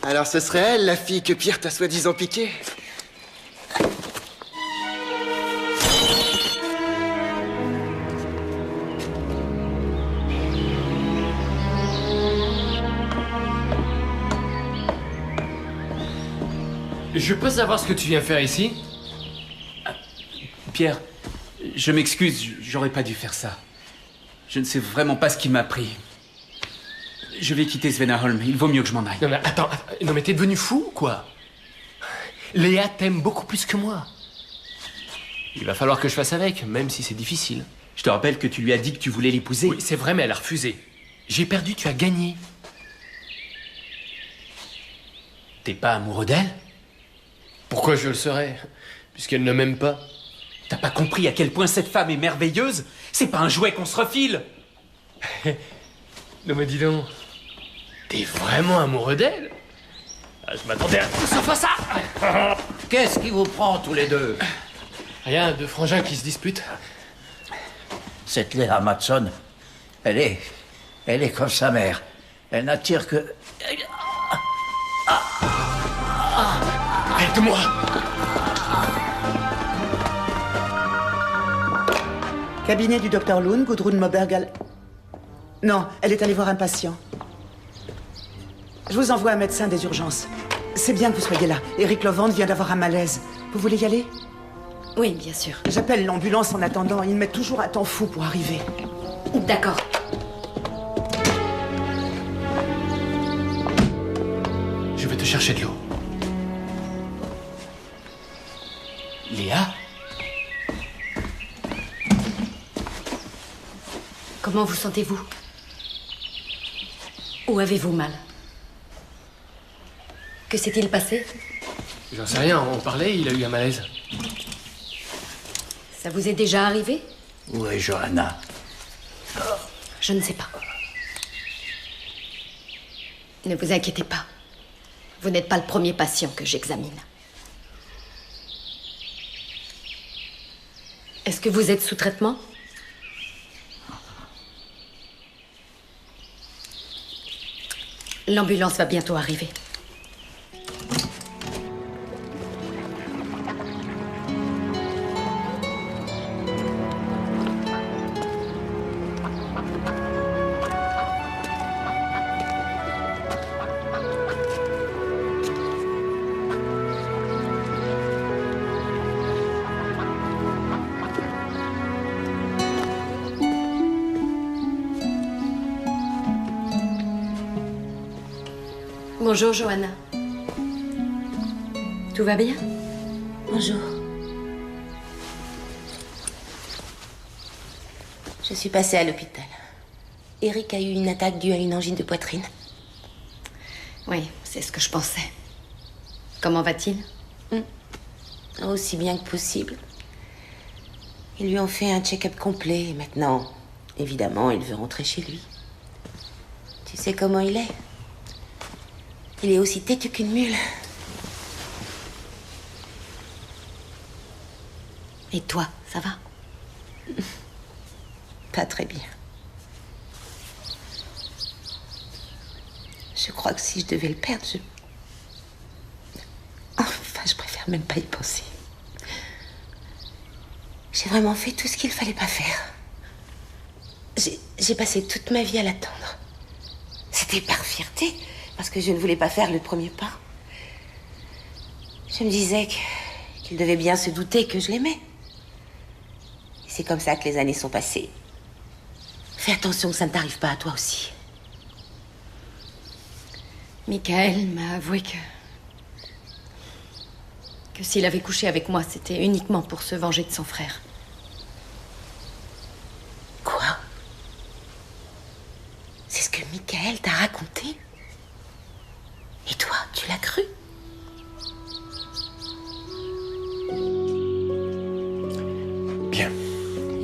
Alors ce serait elle, la fille que Pierre t'a soi-disant piquée? Je peux savoir ce que tu viens faire ici? Pierre, Je m'excuse, j'aurais pas dû faire ça. Je ne sais vraiment pas ce qui m'a pris. Je vais quitter Svennaholm, il vaut mieux que je m'en aille. Non mais attends, non mais t'es devenu fou ou quoi? Léa t'aime beaucoup plus que moi. Il va falloir que je fasse avec, même si c'est difficile. Je te rappelle que tu lui as dit que tu voulais l'épouser. Oui, c'est vrai, mais elle a refusé. J'ai perdu, tu as gagné. T'es pas amoureux d'elle? Pourquoi je le serais? Puisqu'elle ne m'aime pas. T'as pas compris à quel point cette femme est merveilleuse? C'est pas un jouet qu'on se refile. Non mais dis donc, t'es vraiment amoureux d'elle? Ah, je m'attendais à tout sauf à ça. Qu'est-ce qui vous prend tous les deux? Rien, deux frangins qui se disputent. Cette Léa Matson, elle est comme sa mère. Elle n'attire que... Arrête-moi! Cabinet du docteur Lund, Gudrun Mobergal. Non, elle est allée voir un patient. Je vous envoie un médecin des urgences. C'est bien que vous soyez là. Eric Lovand vient d'avoir un malaise. Vous voulez y aller? Oui, bien sûr. J'appelle l'ambulance en attendant. Ils mettent toujours un temps fou pour arriver. D'accord. Je vais te chercher de l'eau. Léa? Comment vous sentez-vous? Où avez-vous mal? Que s'est-il passé? J'en sais rien, on parlait, il a eu un malaise. Ça vous est déjà arrivé? Où est Johanna? Je ne sais pas. Ne vous inquiétez pas. Vous n'êtes pas le premier patient que j'examine. Est-ce que vous êtes sous traitement? L'ambulance va bientôt arriver. Bonjour, Johanna. Tout va bien? Bonjour. Je suis passée à l'hôpital. Eric a eu une attaque due à une angine de poitrine. Oui, c'est ce que je pensais. Comment va-t-il? Aussi bien que possible. Ils lui ont fait un check-up complet et maintenant, évidemment, il veut rentrer chez lui. Tu sais comment il est? Il est aussi têtu qu'une mule. Et toi, ça va? Pas très bien. Je crois que si je devais le perdre, Enfin, je préfère même pas y penser. J'ai vraiment fait tout ce qu'il fallait pas faire. J'ai passé toute ma vie à l'attendre. C'était par fierté, parce que je ne voulais pas faire le premier pas. Je me disais qu'il devait bien se douter que je l'aimais. Et c'est comme ça que les années sont passées. Fais attention que ça ne t'arrive pas à toi aussi. Michael m'a avoué que s'il avait couché avec moi, c'était uniquement pour se venger de son frère. Quoi? C'est ce que Michael t'a raconté? Et toi, tu l'as cru? Bien.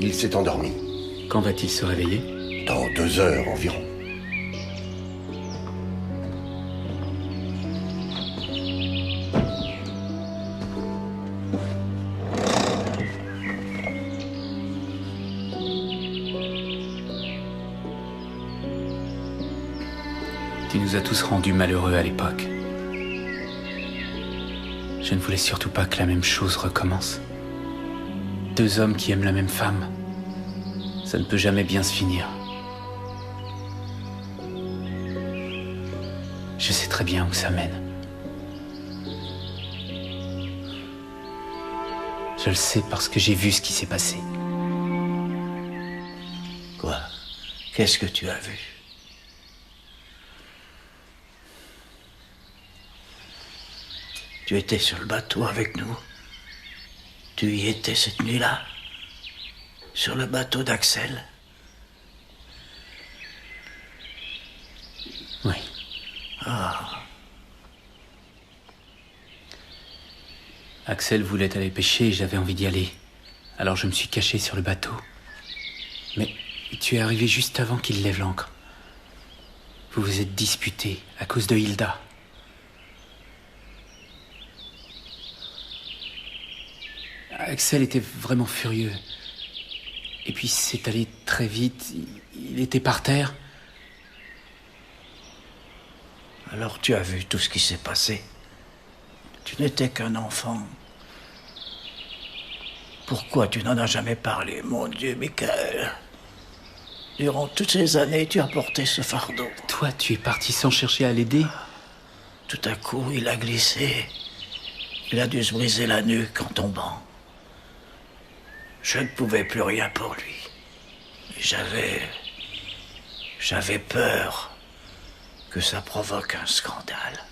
Il s'est endormi. Quand va-t-il se réveiller? Dans 2 heures environ. Tu nous as tous rendus malheureux à l'époque. Je ne voulais surtout pas que la même chose recommence. 2 hommes qui aiment la même femme, ça ne peut jamais bien se finir. Je sais très bien où ça mène. Je le sais parce que j'ai vu ce qui s'est passé. Quoi? Qu'est-ce que tu as vu? Tu étais sur le bateau avec nous? Tu y étais cette nuit-là? Sur le bateau d'Axel? Oui. Ah. Axel voulait aller pêcher et j'avais envie d'y aller. Alors je me suis caché sur le bateau. Mais tu es arrivé juste avant qu'il lève l'ancre. Vous vous êtes disputés à cause de Hilda. Axel était vraiment furieux. Et puis c'est allé très vite. Il était par terre. Alors tu as vu tout ce qui s'est passé. Tu n'étais qu'un enfant. Pourquoi tu n'en as jamais parlé, mon Dieu, Michael? Durant toutes ces années, tu as porté ce fardeau. Toi, tu es parti sans chercher à l'aider? Tout à coup, il a glissé. Il a dû se briser la nuque en tombant. Je ne pouvais plus rien pour lui. J'avais peur que ça provoque un scandale.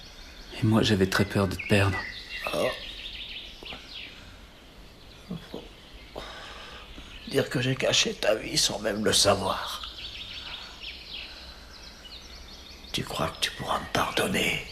Et moi, j'avais très peur de te perdre. Oh. Dire que j'ai caché ta vie sans même le savoir. Tu crois que tu pourras me pardonner?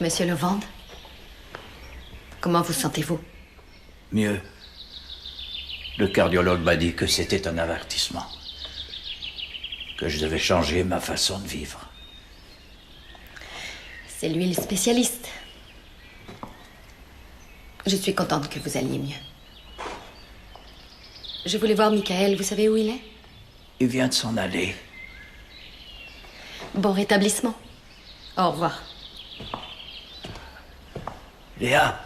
Monsieur Levende, comment vous sentez-vous? Mieux. Le cardiologue m'a dit que c'était un avertissement. Que je devais changer ma façon de vivre. C'est lui le spécialiste. Je suis contente que vous alliez mieux. Je voulais voir Michael, vous savez où il est? Il vient de s'en aller. Bon rétablissement. Au revoir. Léa,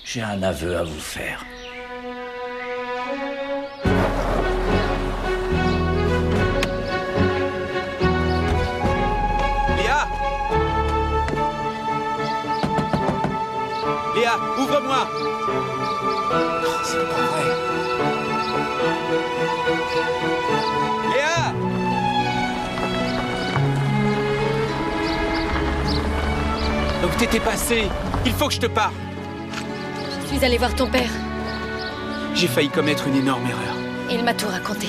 j'ai un aveu à vous faire. Léa! Léa, ouvre-moi! C'est pas vrai. Léa! Donc t'étais passé. Il faut que je te parle. Je suis allée voir ton père. J'ai failli commettre une énorme erreur. Il m'a tout raconté.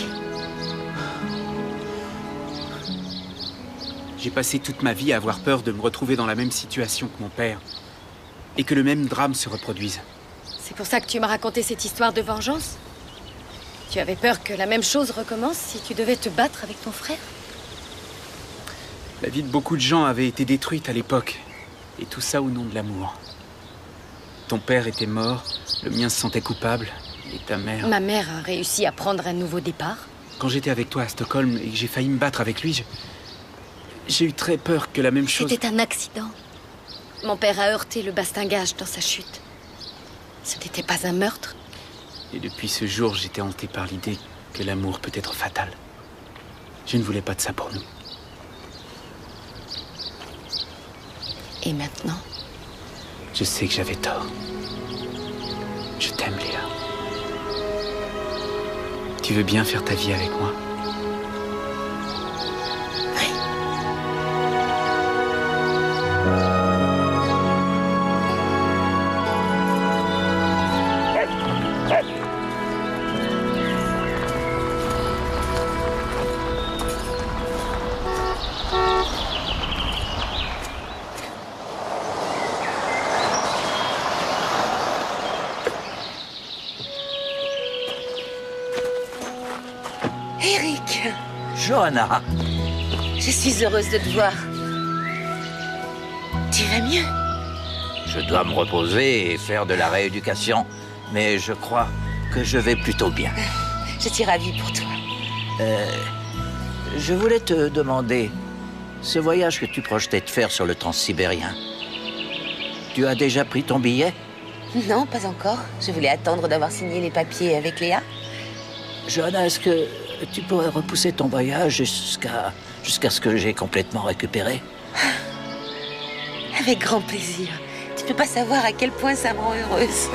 J'ai passé toute ma vie à avoir peur de me retrouver dans la même situation que mon père. Et que le même drame se reproduise. C'est pour ça que tu m'as raconté cette histoire de vengeance? Tu avais peur que la même chose recommence si tu devais te battre avec ton frère? La vie de beaucoup de gens avait été détruite à l'époque. Et tout ça au nom de l'amour. Ton père était mort, le mien se sentait coupable, et ta mère... Ma mère a réussi à prendre un nouveau départ. Quand j'étais avec toi à Stockholm et que j'ai failli me battre avec lui, j'ai eu très peur que la même chose... C'était un accident. Mon père a heurté le bastingage dans sa chute. Ce n'était pas un meurtre. Et depuis ce jour, j'étais hanté par l'idée que l'amour peut être fatal. Je ne voulais pas de ça pour nous. Et maintenant? Je sais que j'avais tort. Je t'aime, Léa. Tu veux bien faire ta vie avec moi? Johanna. Je suis heureuse de te voir. Tu vas mieux? Je dois me reposer et faire de la rééducation, mais je crois que je vais plutôt bien. Je suis ravie pour toi. Je voulais te demander, ce voyage que tu projetais de faire sur le transsibérien, tu as déjà pris ton billet? Non, pas encore. Je voulais attendre d'avoir signé les papiers avec Léa. Johanna, est-ce que tu pourrais repousser ton voyage jusqu'à ce que j'ai complètement récupéré? Avec grand plaisir. Tu peux pas savoir à quel point ça me rend heureuse.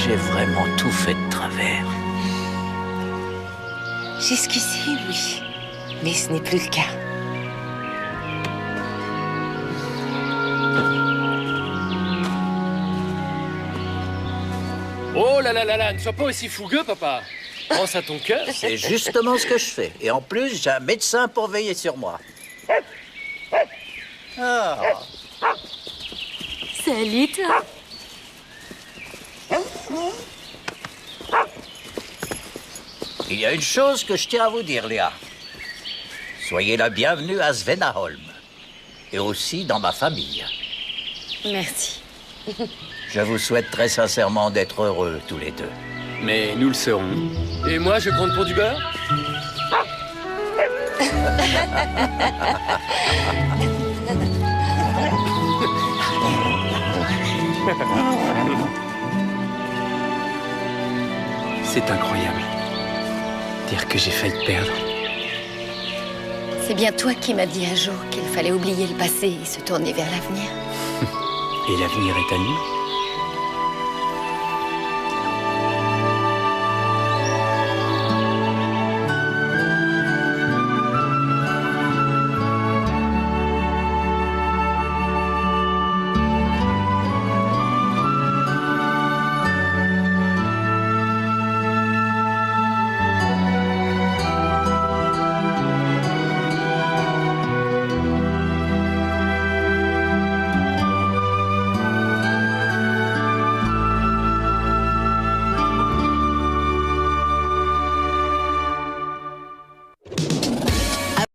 J'ai vraiment tout fait de travers. Jusqu'ici, oui. Mais ce n'est plus le cas. Oh là là là là, ne sois pas aussi fougueux, papa. Pense à ton cœur. C'est justement ce que je fais. Et en plus, j'ai un médecin pour veiller sur moi. Ah. Salut, toi. Il y a une chose que je tiens à vous dire, Léa. Soyez la bienvenue à Svenaholm. Et aussi dans ma famille. Merci. Je vous souhaite très sincèrement d'être heureux, tous les deux. Mais nous le serons. Et moi, je compte pour du beurre? C'est incroyable. Dire que j'ai failli te perdre. C'est bien toi qui m'as dit un jour qu'il fallait oublier le passé et se tourner vers l'avenir. Et l'avenir est à nous.